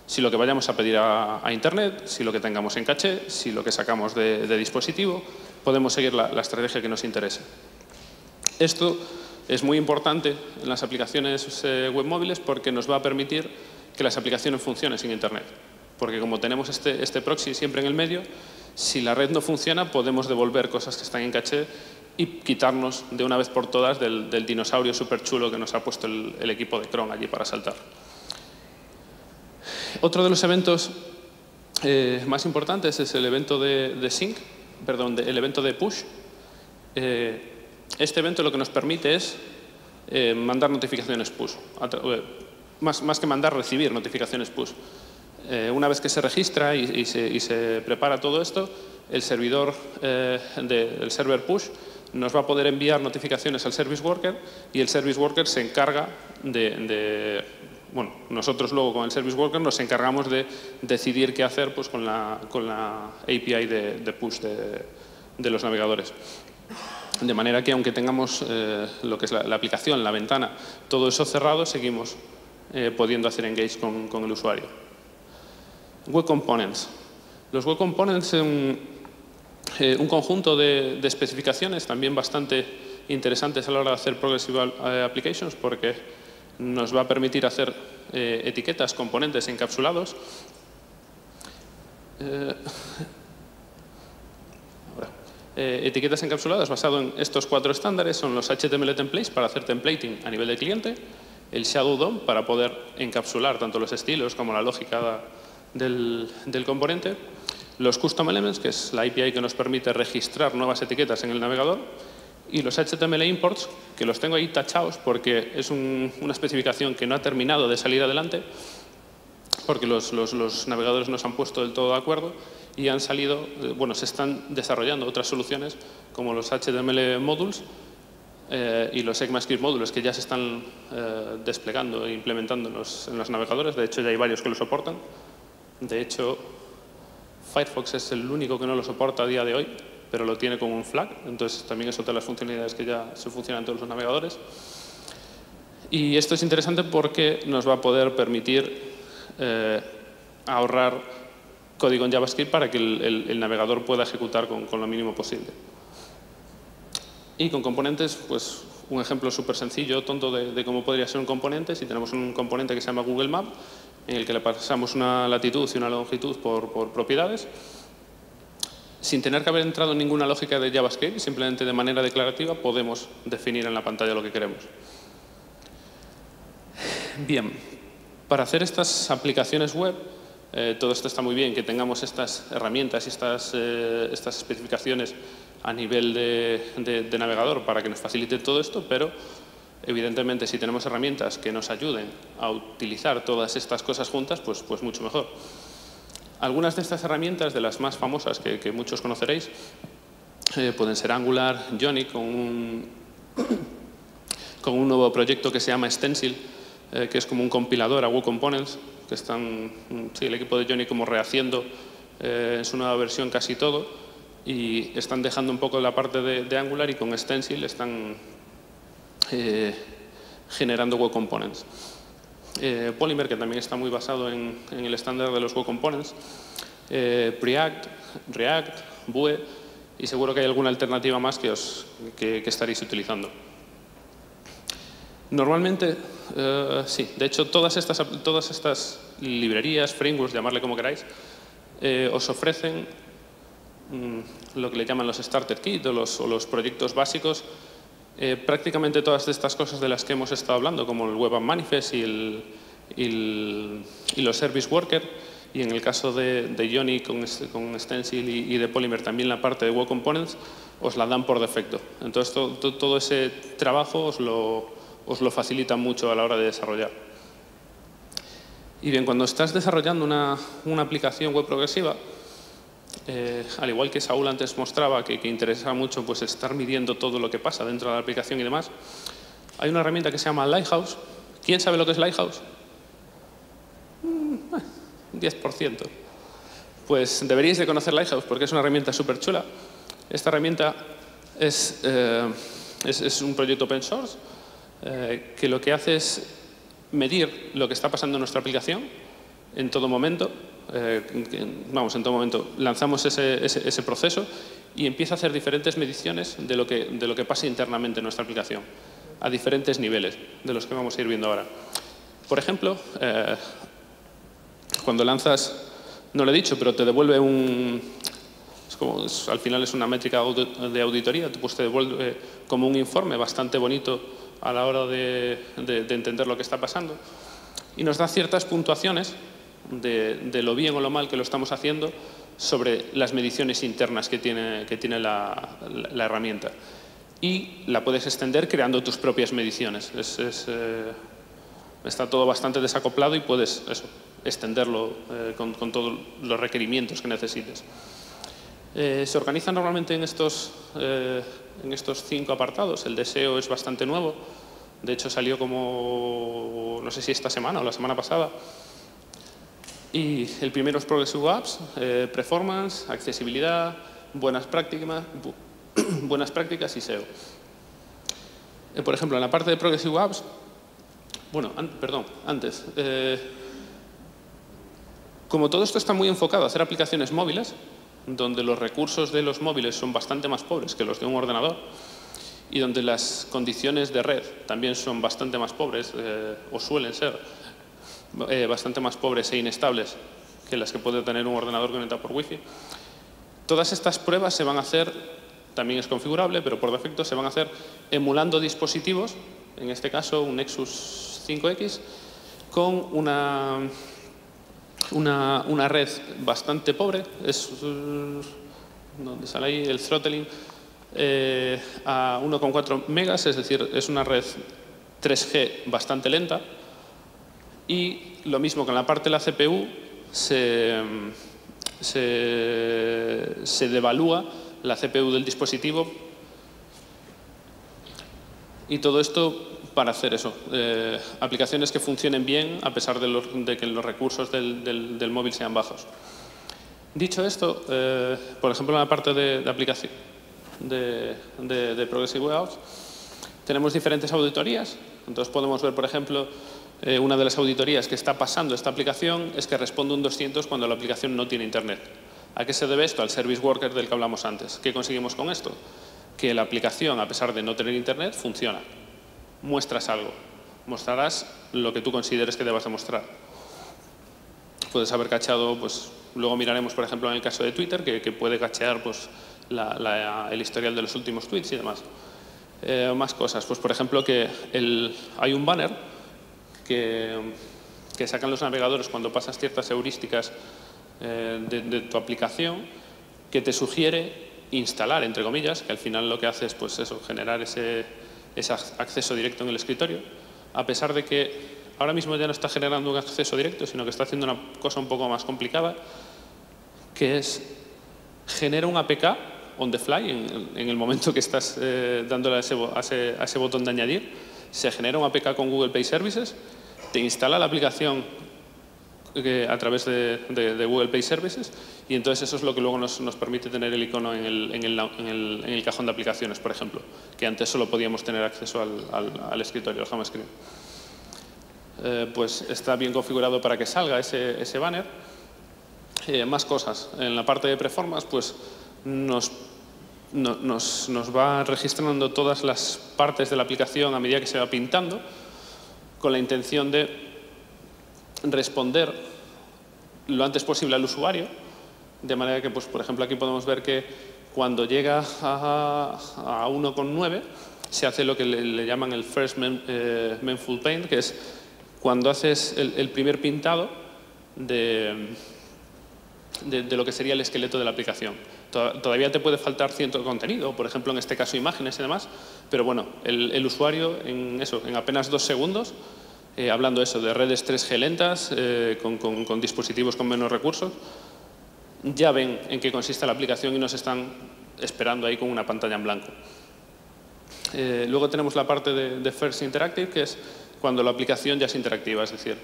Speaker 3: Si lo que vayamos a pedir a Internet, si lo que tengamos en caché, si lo que sacamos de dispositivo, podemos seguir la estrategia que nos interese. Esto es muy importante en las aplicaciones web móviles porque nos va a permitir que las aplicaciones funcionen sin Internet. Porque como tenemos este proxy siempre en el medio, si la red no funciona podemos devolver cosas que están en caché y quitarnos de una vez por todas del dinosaurio súper chulo que nos ha puesto el equipo de Chrome allí para saltar. Otro de los eventos más importantes es el evento de sync, perdón, el evento de push. Este evento lo que nos permite es mandar notificaciones push. Más que mandar, recibir notificaciones push. Una vez que se registra y se prepara todo esto, el servidor del server push nos va a poder enviar notificaciones al Service Worker y el Service Worker se encarga bueno, nosotros luego con el Service Worker nos encargamos de decidir qué hacer pues, con la API de push de los navegadores. De manera que aunque tengamos lo que es la aplicación, la ventana, todo eso cerrado, seguimos pudiendo hacer engage con el usuario. Web Components. Los Web Components son un conjunto de especificaciones también bastante interesantes a la hora de hacer Progressive Applications porque nos va a permitir hacer etiquetas, componentes encapsulados. Etiquetas encapsuladas basado en estos 4 estándares son los HTML templates para hacer templating a nivel de cliente, el Shadow DOM para poder encapsular tanto los estilos como la lógica del componente, los Custom Elements, que es la API que nos permite registrar nuevas etiquetas en el navegador, y los HTML imports, que los tengo ahí tachados porque es una especificación que no ha terminado de salir adelante, porque los navegadores no se han puesto del todo de acuerdo y han salido, bueno, se están desarrollando otras soluciones como los HTML modules y los ECMAScript modules que ya se están desplegando e implementando en los navegadores. De hecho, ya hay varios que lo soportan. De hecho, Firefox es el único que no lo soporta a día de hoy, pero lo tiene como un flag. Entonces, también es otra de las funcionalidades que ya se funcionan en todos los navegadores. Y esto es interesante porque nos va a poder permitir ahorrar código en JavaScript para que el navegador pueda ejecutar con lo mínimo posible. Y con componentes, pues un ejemplo súper sencillo, tonto de cómo podría ser un componente. Si tenemos un componente que se llama Google Maps, en el que le pasamos una latitud y una longitud por propiedades, sin tener que haber entrado en ninguna lógica de JavaScript, simplemente de manera declarativa podemos definir en la pantalla lo que queremos. Bien, para hacer estas aplicaciones web, todo esto está muy bien, que tengamos estas herramientas y estas especificaciones a nivel de navegador para que nos facilite todo esto, pero evidentemente si tenemos herramientas que nos ayuden a utilizar todas estas cosas juntas, pues mucho mejor. Algunas de estas herramientas, de las más famosas que muchos conoceréis, pueden ser Angular, Ionic, con un nuevo proyecto que se llama Stencil, que es como un compilador a WooComponents, que están el equipo de Ionic como rehaciendo en su nueva versión casi todo, y están dejando un poco la parte de Angular, y con Stencil están generando WooComponents. Polymer, que también está muy basado en el estándar de los WooComponents, Preact, React, Vue, y seguro que hay alguna alternativa más que estaréis utilizando. Normalmente, sí, de hecho todas estas librerías, frameworks, llamarle como queráis, os ofrecen lo que le llaman los starter kit o los proyectos básicos. Prácticamente todas estas cosas de las que hemos estado hablando, como el Web App Manifest y los Service Worker, y en el caso de Ionic con Stencil y de Polymer también la parte de WooComponents, os la dan por defecto. Entonces todo ese trabajo os lo facilita mucho a la hora de desarrollar. Y bien, cuando estás desarrollando una aplicación web progresiva, al igual que Saúl antes mostraba que interesa mucho pues estar midiendo todo lo que pasa dentro de la aplicación y demás, hay una herramienta que se llama Lighthouse. ¿Quién sabe lo que es Lighthouse? 10%. Pues deberíais de conocer Lighthouse porque es una herramienta súper chula. Esta herramienta es un proyecto open source que lo que hace es medir lo que está pasando en nuestra aplicación en todo momento. En todo momento lanzamos ese proceso y empieza a hacer diferentes mediciones de lo que pasa internamente en nuestra aplicación, a diferentes niveles, de los que vamos a ir viendo ahora. Por ejemplo, cuando lanzas, no lo he dicho, pero te devuelve al final es una métrica de auditoría, pues te devuelve como un informe bastante bonito a la hora de entender lo que está pasando, y nos da ciertas puntuaciones de lo bien o lo mal que lo estamos haciendo sobre las mediciones internas que tiene la herramienta. Y la puedes extender creando tus propias mediciones. Está todo bastante desacoplado y puedes extenderlo con todos los requerimientos que necesites. Se organiza normalmente en estos 5 apartados. El de SEO es bastante nuevo. De hecho, salió como, no sé si esta semana o la semana pasada. Y el primero es Progressive Apps, Performance, Accesibilidad, buenas prácticas y SEO. Por ejemplo, en la parte de Progressive Apps, antes, como todo esto está muy enfocado a hacer aplicaciones móviles, donde los recursos de los móviles son bastante más pobres que los de un ordenador, y donde las condiciones de red también son bastante más pobres, o suelen ser bastante más pobres e inestables que las que puede tener un ordenador conectado por Wi-Fi. Todas estas pruebas se van a hacer, también es configurable, pero por defecto se van a hacer emulando dispositivos, en este caso un Nexus 5X, con una red bastante pobre, donde sale ahí el throttling, a 1,4 megas, es decir, es una red 3G bastante lenta. Y lo mismo con la parte de la CPU, se devalúa la CPU del dispositivo, y todo esto para hacer aplicaciones que funcionen bien a pesar de que los recursos del móvil sean bajos. Dicho esto, por ejemplo, en la parte de aplicación de Progressive Web Apps, Tenemos diferentes auditorías. Entonces podemos ver, por ejemplo, una de las auditorías que está pasando esta aplicación es que responde un 200 cuando la aplicación no tiene internet. ¿A qué se debe esto? Al service worker del que hablamos antes. ¿Qué conseguimos con esto? Que la aplicación, a pesar de no tener internet, funciona. Muestras algo. Mostrarás lo que tú consideres que debas demostrar. Puedes haber cachado, pues luego miraremos, por ejemplo, en el caso de Twitter, que puede cachear pues, el historial de los últimos tweets y demás. Más cosas. Pues, por ejemplo, que hay un banner que sacan los navegadores cuando pasas ciertas heurísticas de tu aplicación que te sugiere instalar, entre comillas, que al final lo que hace es pues eso, generar ese acceso directo en el escritorio, a pesar de que ahora mismo ya no está generando un acceso directo, sino que está haciendo una cosa un poco más complicada, que es genera un APK on the fly, en el momento que estás dándole a ese botón de añadir, se genera un APK con Google Pay Services, te instala la aplicación a través de Google Pay Services y entonces eso es lo que luego nos permite tener el icono en el cajón de aplicaciones, por ejemplo, que antes solo podíamos tener acceso al escritorio, al home screen. Pues está bien configurado para que salga ese banner. Más cosas. En la parte de Performance, pues nos va registrando todas las partes de la aplicación a medida que se va pintando, con la intención de responder lo antes posible al usuario, de manera que, pues, por ejemplo, aquí podemos ver que cuando llega a 1,9 se hace lo que le llaman el first full paint, que es cuando haces el primer pintado de lo que sería el esqueleto de la aplicación. Todavía te puede faltar cierto contenido, por ejemplo, en este caso imágenes y demás, pero bueno, el usuario en apenas 2 segundos, hablando de redes 3G lentas, con dispositivos con menos recursos, ya ven en qué consiste la aplicación y nos están esperando ahí con una pantalla en blanco. Luego tenemos la parte de First Interactive, que es cuando la aplicación ya es interactiva, es decir,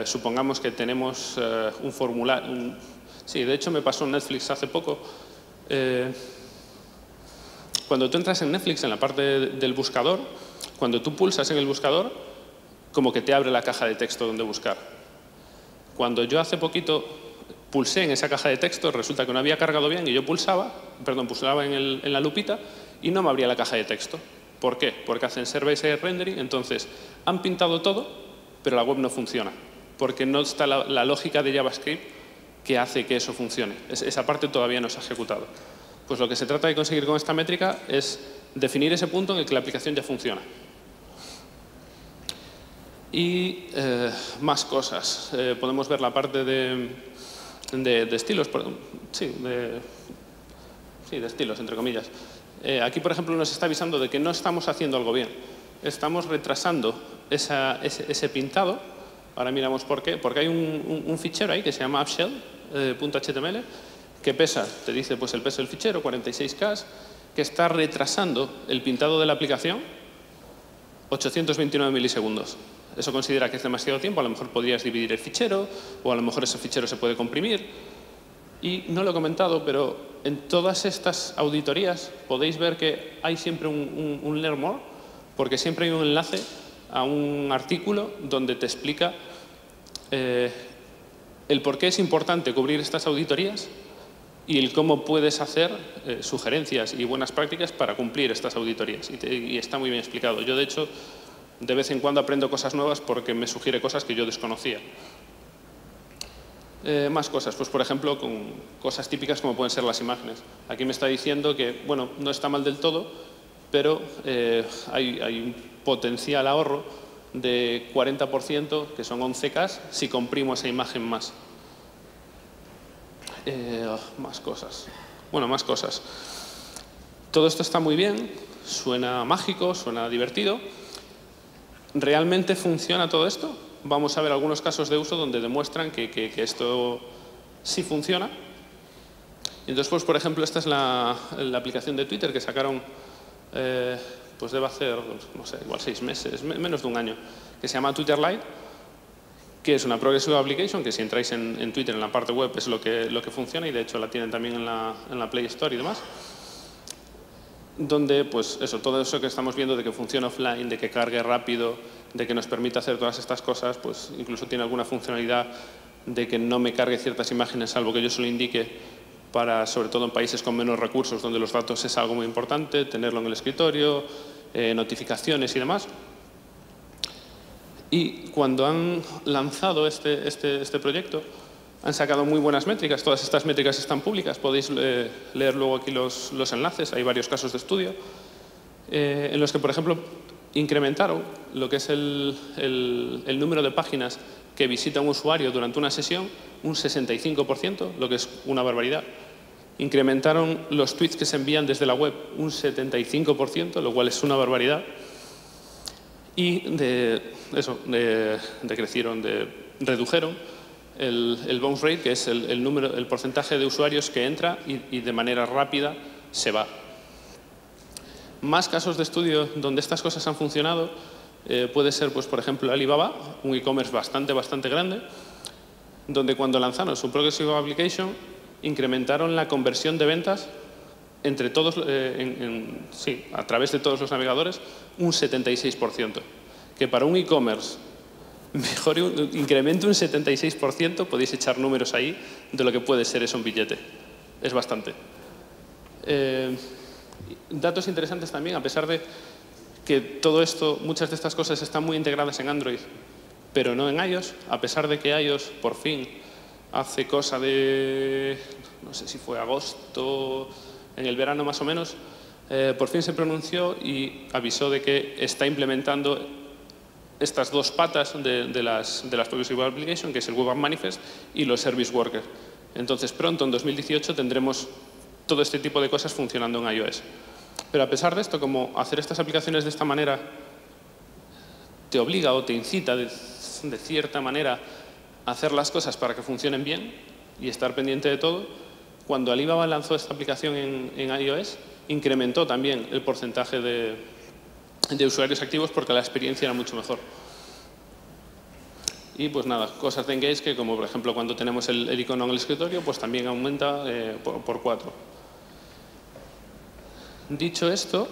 Speaker 3: supongamos que tenemos un formulario. Sí, de hecho me pasó en Netflix hace poco. Cuando tú entras en Netflix, en la parte del buscador, cuando tú pulsas en el buscador, como que te abre la caja de texto donde buscar. Cuando yo hace poquito pulsé en esa caja de texto, resulta que no había cargado bien y yo pulsaba en la lupita y no me abría la caja de texto. ¿Por qué? Porque hacen server-side rendering, entonces han pintado todo, pero la web no funciona, porque no está la lógica de JavaScript que hace que eso funcione. Esa parte todavía no se ha ejecutado. Pues lo que se trata de conseguir con esta métrica es definir ese punto en el que la aplicación ya funciona. Y más cosas. Podemos ver la parte de estilos. Sí, de estilos, entre comillas. Aquí, por ejemplo, nos está avisando de que no estamos haciendo algo bien. Estamos retrasando ese pintado. Ahora miramos por qué. Porque hay un fichero ahí que se llama appshell.html que pesa, te dice pues el peso del fichero, 46K, que está retrasando el pintado de la aplicación 829 milisegundos. Eso considera que es demasiado tiempo, a lo mejor podrías dividir el fichero o a lo mejor ese fichero se puede comprimir. Y no lo he comentado, pero en todas estas auditorías podéis ver que hay siempre un Learn More, porque siempre hay un enlace a un artículo donde te explica el por qué es importante cubrir estas auditorías y el cómo puedes hacer sugerencias y buenas prácticas para cumplir estas auditorías. Y está muy bien explicado. Yo, de hecho, de vez en cuando aprendo cosas nuevas porque me sugiere cosas que yo desconocía. Más cosas, pues por ejemplo, con cosas típicas como pueden ser las imágenes. Aquí me está diciendo que, bueno, no está mal del todo, pero hay un potencial ahorro de 40%, que son 11K, si comprimo esa imagen más. Más cosas. Bueno, más cosas. Todo esto está muy bien, suena mágico, suena divertido. ¿Realmente funciona todo esto? Vamos a ver algunos casos de uso donde demuestran que esto sí funciona. Entonces, pues, por ejemplo, esta es la aplicación de Twitter que sacaron, pues debe hacer, no sé, igual 6 meses, menos de un año, que se llama Twitter Lite, que es una Progressive Application, que si entráis en Twitter, en la parte web, es lo que funciona, y de hecho la tienen también en la Play Store y demás. donde pues eso, todo eso que estamos viendo de que funciona offline, de que cargue rápido, de que nos permita hacer todas estas cosas, pues incluso tiene alguna funcionalidad de que no me cargue ciertas imágenes salvo que yo se lo indique, para, sobre todo en países con menos recursos, donde los datos es algo muy importante, tenerlo en el escritorio, notificaciones y demás. Y cuando han lanzado este proyecto, han sacado muy buenas métricas. Todas estas métricas están públicas. Podéis leer luego aquí los enlaces. Hay varios casos de estudio en los que, por ejemplo, incrementaron lo que es el número de páginas que visita un usuario durante una sesión un 65%, lo que es una barbaridad. Incrementaron los tweets que se envían desde la web un 75%, lo cual es una barbaridad. Y redujeron el bounce rate, que es el porcentaje de usuarios que entra y de manera rápida se va. Más casos de estudio donde estas cosas han funcionado puede ser, pues, por ejemplo, Alibaba, un e-commerce bastante grande, donde cuando lanzaron su Progressive Application incrementaron la conversión de ventas entre todos, a través de todos los navegadores, un 76%. Que para un e-commerce incremente un 76%, podéis echar números ahí de lo que puede ser eso un billete. Es bastante. Datos interesantes también, a pesar de que todo esto, muchas de estas cosas están muy integradas en Android, pero no en iOS, a pesar de que iOS, por fin, hace cosa de, no sé si fue agosto, en el verano más o menos, por fin se pronunció y avisó de que está implementando estas dos patas de las Progressive Application, que es el Web App Manifest y los Service Workers. Entonces, pronto, en 2018, tendremos todo este tipo de cosas funcionando en iOS. Pero a pesar de esto, como hacer estas aplicaciones de esta manera te obliga o te incita de cierta manera a hacer las cosas para que funcionen bien y estar pendiente de todo, cuando Alibaba lanzó esta aplicación en iOS, incrementó también el porcentaje de usuarios activos porque la experiencia era mucho mejor. Y pues nada, cosas de Engage que, como por ejemplo cuando tenemos el icono en el escritorio, pues también aumenta por 4. Dicho esto,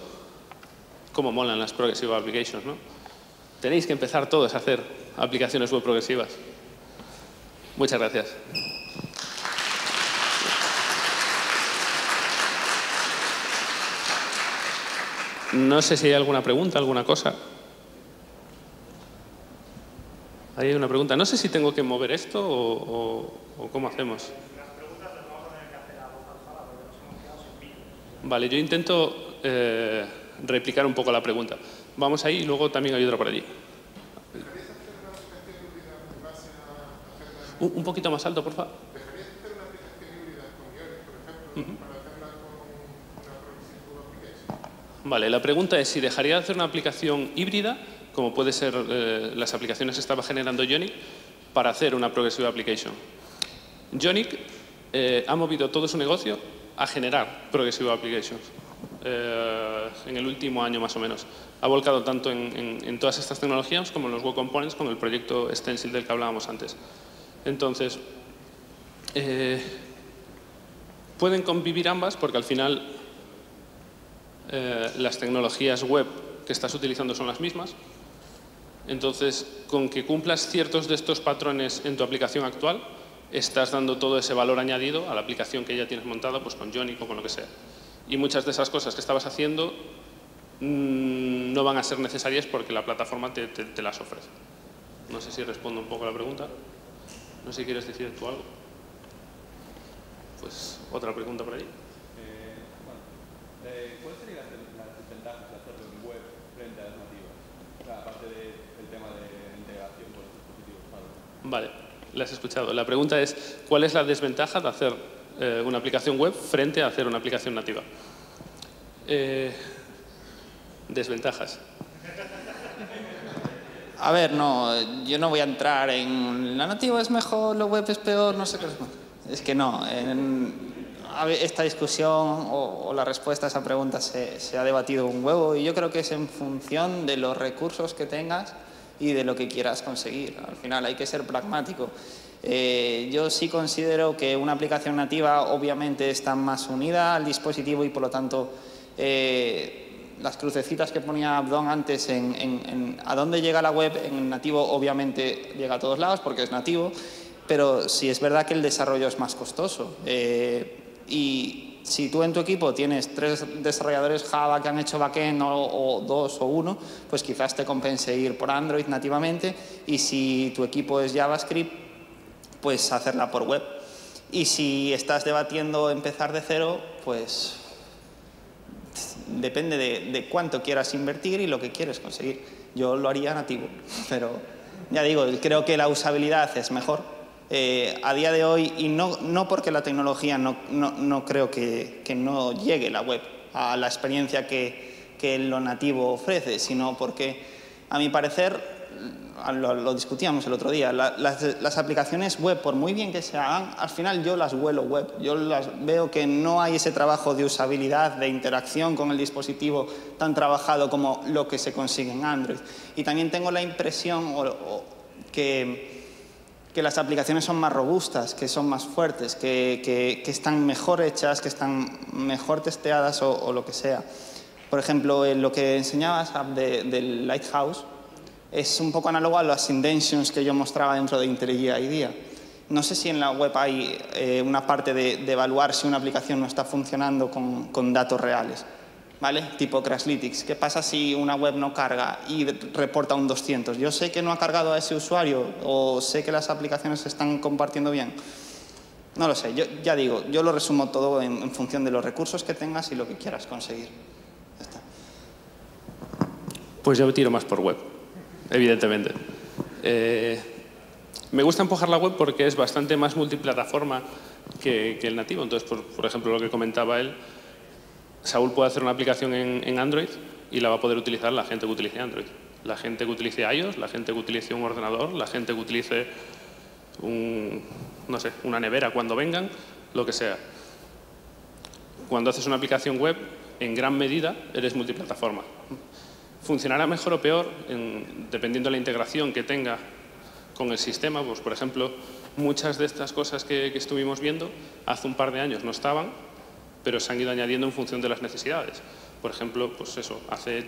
Speaker 3: cómo molan las Progressive Applications, ¿no? Tenéis que empezar todos a hacer aplicaciones web progresivas. Muchas gracias. No sé si hay alguna pregunta, alguna cosa. Ahí hay una pregunta. No sé si tengo que mover esto o cómo hacemos.
Speaker 4: Las preguntas las vamos a tener que hacer a voz alzada porque nos hemos quedado sin vídeo.
Speaker 3: Vale, yo intento replicar un poco la pregunta. Vamos ahí y luego también hay otra por allí.
Speaker 4: ¿Dejarías hacer una aplicación híbrida en base a
Speaker 3: Un poquito más alto, por favor.
Speaker 4: ¿Dejarías hacer una aplicación híbrida con Ionic, por ejemplo, para hacerla con una Progressive Application?
Speaker 3: Vale, la pregunta es si dejaría de hacer una aplicación híbrida, como puede ser las aplicaciones que estaba generando Ionic, para hacer una Progressive Application. Ionic ha movido todo su negocio a generar Progressive Applications en el último año más o menos. Ha volcado tanto en todas estas tecnologías como en los Web Components con el proyecto Stencil del que hablábamos antes. Entonces, pueden convivir ambas porque al final las tecnologías web que estás utilizando son las mismas. Entonces, con que cumplas ciertos de estos patrones en tu aplicación actual, estás dando todo ese valor añadido a la aplicación que ya tienes montada, pues con Ionic o con lo que sea. Y muchas de esas cosas que estabas haciendo no van a ser necesarias porque la plataforma te las ofrece. No sé si respondo un poco a la pregunta. No sé si quieres decir tú algo. Pues otra pregunta por ahí.
Speaker 5: ¿Cuáles serían las desventajas de hacerlo en web frente a las nativas? O sea, aparte del tema de integración con los dispositivos hardware.
Speaker 3: Vale, la has escuchado. La pregunta es, ¿cuál es la desventaja de hacer una aplicación web frente a hacer una aplicación nativa? Desventajas.
Speaker 1: A ver, no, yo no voy a entrar en la nativa es mejor, lo web es peor, no sé qué. Es que no. Esta discusión o la respuesta a esa pregunta se ha debatido un huevo y yo creo que es en función de los recursos que tengas y de lo que quieras conseguir. Al final hay que ser pragmático. Yo sí considero que una aplicación nativa obviamente está más unida al dispositivo y por lo tanto las crucecitas que ponía Abdón antes a dónde llega la web, en nativo obviamente llega a todos lados porque es nativo, pero sí es verdad que el desarrollo es más costoso. Y si tú en tu equipo tienes 3 desarrolladores Java que han hecho backend o 2 o 1, pues quizás te compense ir por Android nativamente, y si tu equipo es JavaScript, pues hacerla por web. Y si estás debatiendo empezar de cero, pues depende de cuánto quieras invertir y lo que quieres conseguir. Yo lo haría nativo, pero ya digo, creo que la usabilidad es mejor. A día de hoy, y no porque la tecnología no creo que no llegue la web a la experiencia que lo nativo ofrece, sino porque, a mi parecer, lo discutíamos el otro día, las aplicaciones web, por muy bien que se hagan, al final yo las huelo web. Yo veo que no hay ese trabajo de usabilidad, de interacción con el dispositivo tan trabajado como lo que se consigue en Android. Y también tengo la impresión que las aplicaciones son más robustas, que son más fuertes, que están mejor hechas, que están mejor testeadas o lo que sea. Por ejemplo, lo que enseñabas del Lighthouse es un poco análogo a las indentions que yo mostraba dentro de IntelliJ IDEA. No sé si en la web hay una parte de evaluar si una aplicación no está funcionando con datos reales, ¿vale? Tipo Crashlytics. ¿Qué pasa si una web no carga y reporta un 200? Yo sé que no ha cargado a ese usuario, o sé que las aplicaciones se están compartiendo bien. No lo sé. Yo ya digo, yo lo resumo todo en función de los recursos que tengas y lo que quieras conseguir. Ya está.
Speaker 3: Pues yo me tiro más por web, evidentemente. Me gusta empujar la web porque es bastante más multiplataforma que el nativo. Entonces, por ejemplo, lo que comentaba él, Saúl puede hacer una aplicación en Android y la va a poder utilizar la gente que utilice Android. La gente que utilice iOS, la gente que utilice un ordenador, la gente que utilice no sé, una nevera cuando vengan, lo que sea. Cuando haces una aplicación web, en gran medida eres multiplataforma. Funcionará mejor o peor dependiendo de la integración que tenga con el sistema. Pues, por ejemplo, muchas de estas cosas que estuvimos viendo hace un par de años no estaban, pero se han ido añadiendo en función de las necesidades. Por ejemplo, pues eso, hace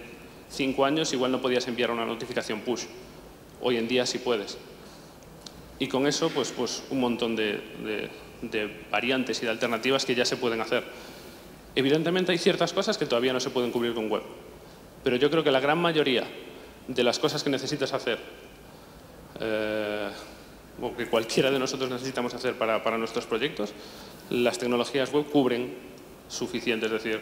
Speaker 3: 5 años igual no podías enviar una notificación push. Hoy en día sí puedes. Y con eso, pues un montón de variantes y de alternativas que ya se pueden hacer. Evidentemente hay ciertas cosas que todavía no se pueden cubrir con web. Pero yo creo que la gran mayoría de las cosas que necesitas hacer, o que cualquiera de nosotros necesitamos hacer para nuestros proyectos, las tecnologías web cubren suficiente. Es decir,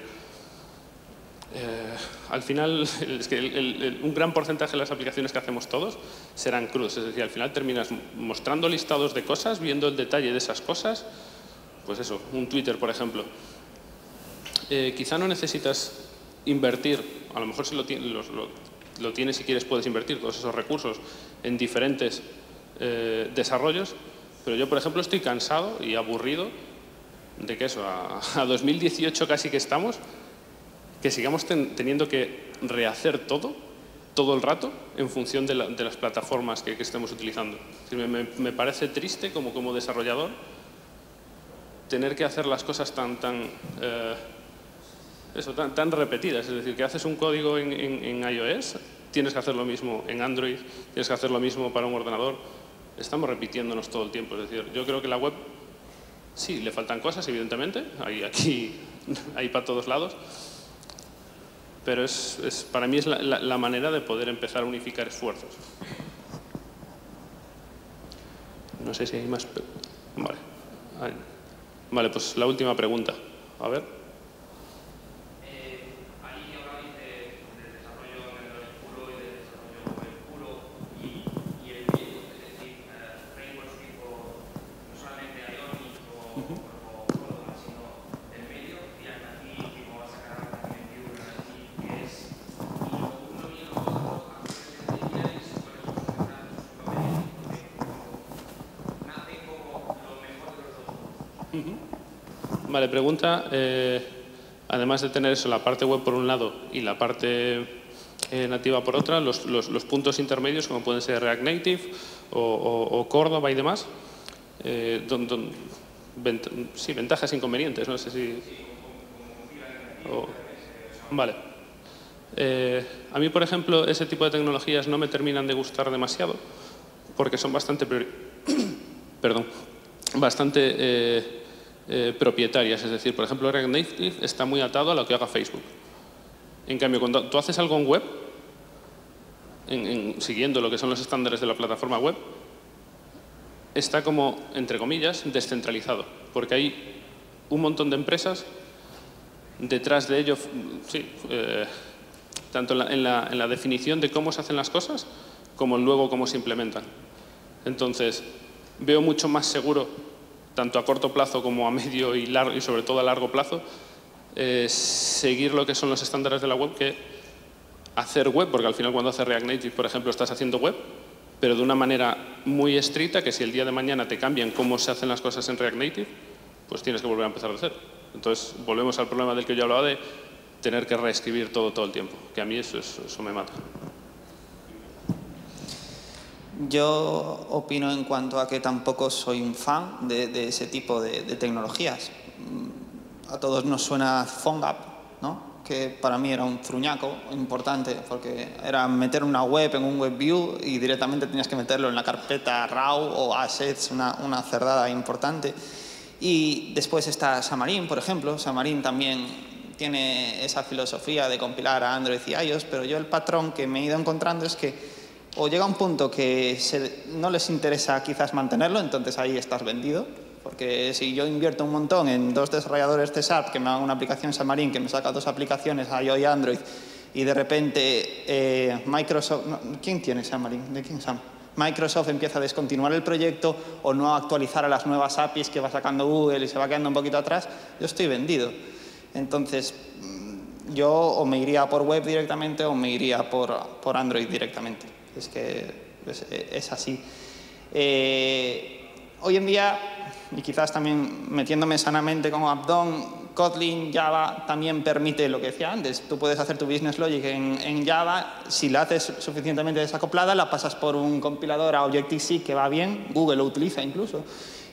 Speaker 3: al final es que un gran porcentaje de las aplicaciones que hacemos todos serán CRUDs. Es decir, al final terminas mostrando listados de cosas, viendo el detalle de esas cosas. Pues eso, un Twitter, por ejemplo. Quizá no necesitas invertir, a lo mejor si lo tienes y quieres puedes invertir todos esos recursos en diferentes desarrollos, pero yo, por ejemplo, estoy cansado y aburrido de que eso, a 2018 casi que estamos, que sigamos teniendo que rehacer todo el rato en función de las plataformas que estemos utilizando. Es decir, me parece triste como desarrollador tener que hacer las cosas tan repetidas. Es decir, que haces un código en iOS, tienes que hacer lo mismo en Android, tienes que hacer lo mismo para un ordenador. Estamos repitiéndonos todo el tiempo. Es decir, yo creo que la web, sí, le faltan cosas, evidentemente, hay para todos lados, pero para mí es la manera de poder empezar a unificar esfuerzos. No sé si hay más. Vale, pues la última pregunta. A ver. Vale, pregunta, además de tener eso, la parte web por un lado y la parte nativa por otra, los puntos intermedios como pueden ser React Native o Córdoba y demás, sí, ventajas e inconvenientes, no sé si... Vale. A mí, por ejemplo, ese tipo de tecnologías no me terminan de gustar demasiado porque son bastante propietarias. Es decir, por ejemplo, React Native está muy atado a lo que haga Facebook. En cambio, cuando tú haces algo en web, siguiendo lo que son los estándares de la plataforma web, está como, entre comillas, descentralizado. Porque hay un montón de empresas detrás de ello, sí, tanto en la definición de cómo se hacen las cosas como luego cómo se implementan. Entonces, veo mucho más seguro, tanto a corto plazo como a medio y sobre todo a largo plazo, seguir lo que son los estándares de la web que hacer web, porque al final cuando haces React Native, por ejemplo, estás haciendo web, pero de una manera muy estricta, que si el día de mañana te cambian cómo se hacen las cosas en React Native, pues tienes que volver a empezar de cero. Entonces, volvemos al problema del que yo hablaba de tener que reescribir todo el tiempo, que a mí eso me mata.
Speaker 1: Yo opino en cuanto a que tampoco soy un fan de ese tipo de tecnologías. A todos nos suena PhoneGap, ¿no? Que para mí era un truñaco importante, porque era meter una web en un WebView y directamente tenías que meterlo en la carpeta RAW o Assets, una cerdada importante. Y después está Xamarin, por ejemplo. Xamarin también tiene esa filosofía de compilar a Android y iOS, pero yo el patrón que me he ido encontrando es que o llega un punto que no les interesa quizás mantenerlo, entonces ahí estás vendido, porque si yo invierto un montón en 2 desarrolladores C# que me hagan una aplicación Xamarin que me saca 2 aplicaciones iOS y Android y de repente Microsoft, ¿quién tiene Xamarin? ¿De quién es Xamarin? Microsoft empieza a descontinuar el proyecto o no a actualizar a las nuevas APIs que va sacando Google y se va quedando un poquito atrás, yo estoy vendido. Entonces, yo o me iría por web directamente o me iría por Android directamente. Es que es así. Hoy en día, y quizás también metiéndome sanamente como Abdon, Kotlin, Java también permite lo que decía antes. Tú puedes hacer tu business logic en Java, si la haces suficientemente desacoplada, la pasas por un compilador a Objective-C que va bien, Google lo utiliza incluso,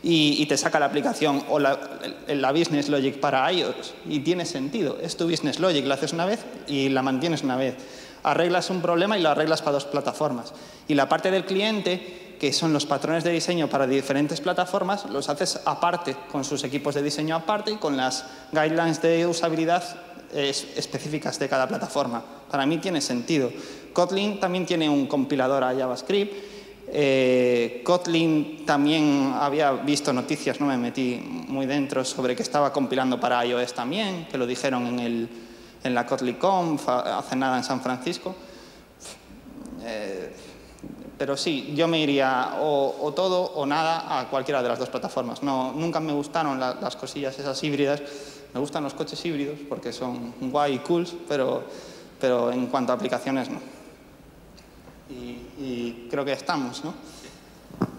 Speaker 1: y te saca la aplicación o la business logic para iOS. Y tiene sentido. Es tu business logic, la haces una vez y la mantienes una vez. Arreglas un problema y lo arreglas para 2 plataformas. Y la parte del cliente, que son los patrones de diseño para diferentes plataformas, los haces aparte, con sus equipos de diseño aparte y con las guidelines de usabilidad específicas de cada plataforma. Para mí tiene sentido. Kotlin también tiene un compilador a JavaScript. Kotlin también había visto noticias, no me metí muy dentro, sobre que estaba compilando para iOS también, que lo dijeron en la KotlinConf hace nada en San Francisco. Pero sí, yo me iría o todo o nada a cualquiera de las 2 plataformas. Nunca me gustaron las cosillas esas híbridas. Me gustan los coches híbridos porque son guay y cool, pero en cuanto a aplicaciones no. Y creo que estamos, ¿no?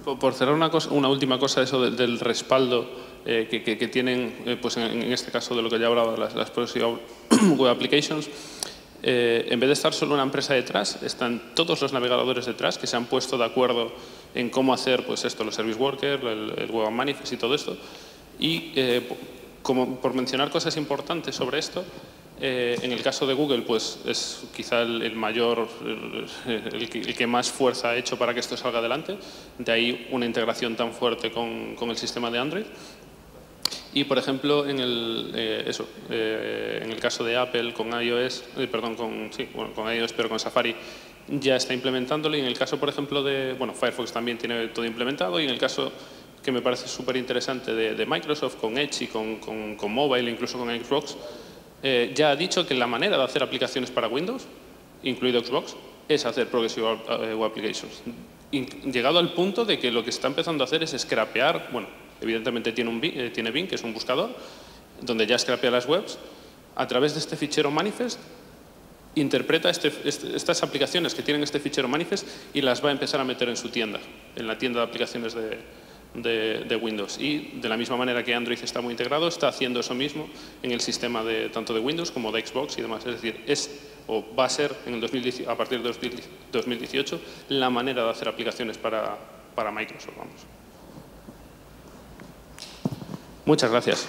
Speaker 3: Por cerrar una última cosa, eso del respaldo que tienen, pues en este caso de lo que ya hablaba, las Progressive Web Applications, en vez de estar solo una empresa detrás, están todos los navegadores detrás que se han puesto de acuerdo en cómo hacer pues esto, los service workers, el web manifest y todo esto. Y como por mencionar cosas importantes sobre esto, en el caso de Google, pues es quizá el mayor, el que más fuerza ha hecho para que esto salga adelante. De ahí una integración tan fuerte con el sistema de Android. Y, por ejemplo, en el caso de Apple con iOS, con iOS, pero con Safari ya está implementándolo. Y en el caso, por ejemplo, de Firefox también tiene todo implementado. Y en el caso que me parece súper interesante de Microsoft con Edge y con Mobile, incluso con Xbox, ya ha dicho que la manera de hacer aplicaciones para Windows, incluido Xbox, es hacer Progressive Web Applications. Llegado al punto de que lo que está empezando a hacer es scrapear, evidentemente tiene Bing, que es un buscador, donde ya scrapea las webs, a través de este fichero manifest, interpreta estas aplicaciones que tienen este fichero manifest y las va a empezar a meter en su tienda, en la tienda de aplicaciones de Windows. Y de la misma manera que Android está muy integrado, está haciendo eso mismo en el sistema tanto de Windows como de Xbox y demás. Es decir, va a ser a partir de 2018 la manera de hacer aplicaciones para Microsoft. Muchas gracias.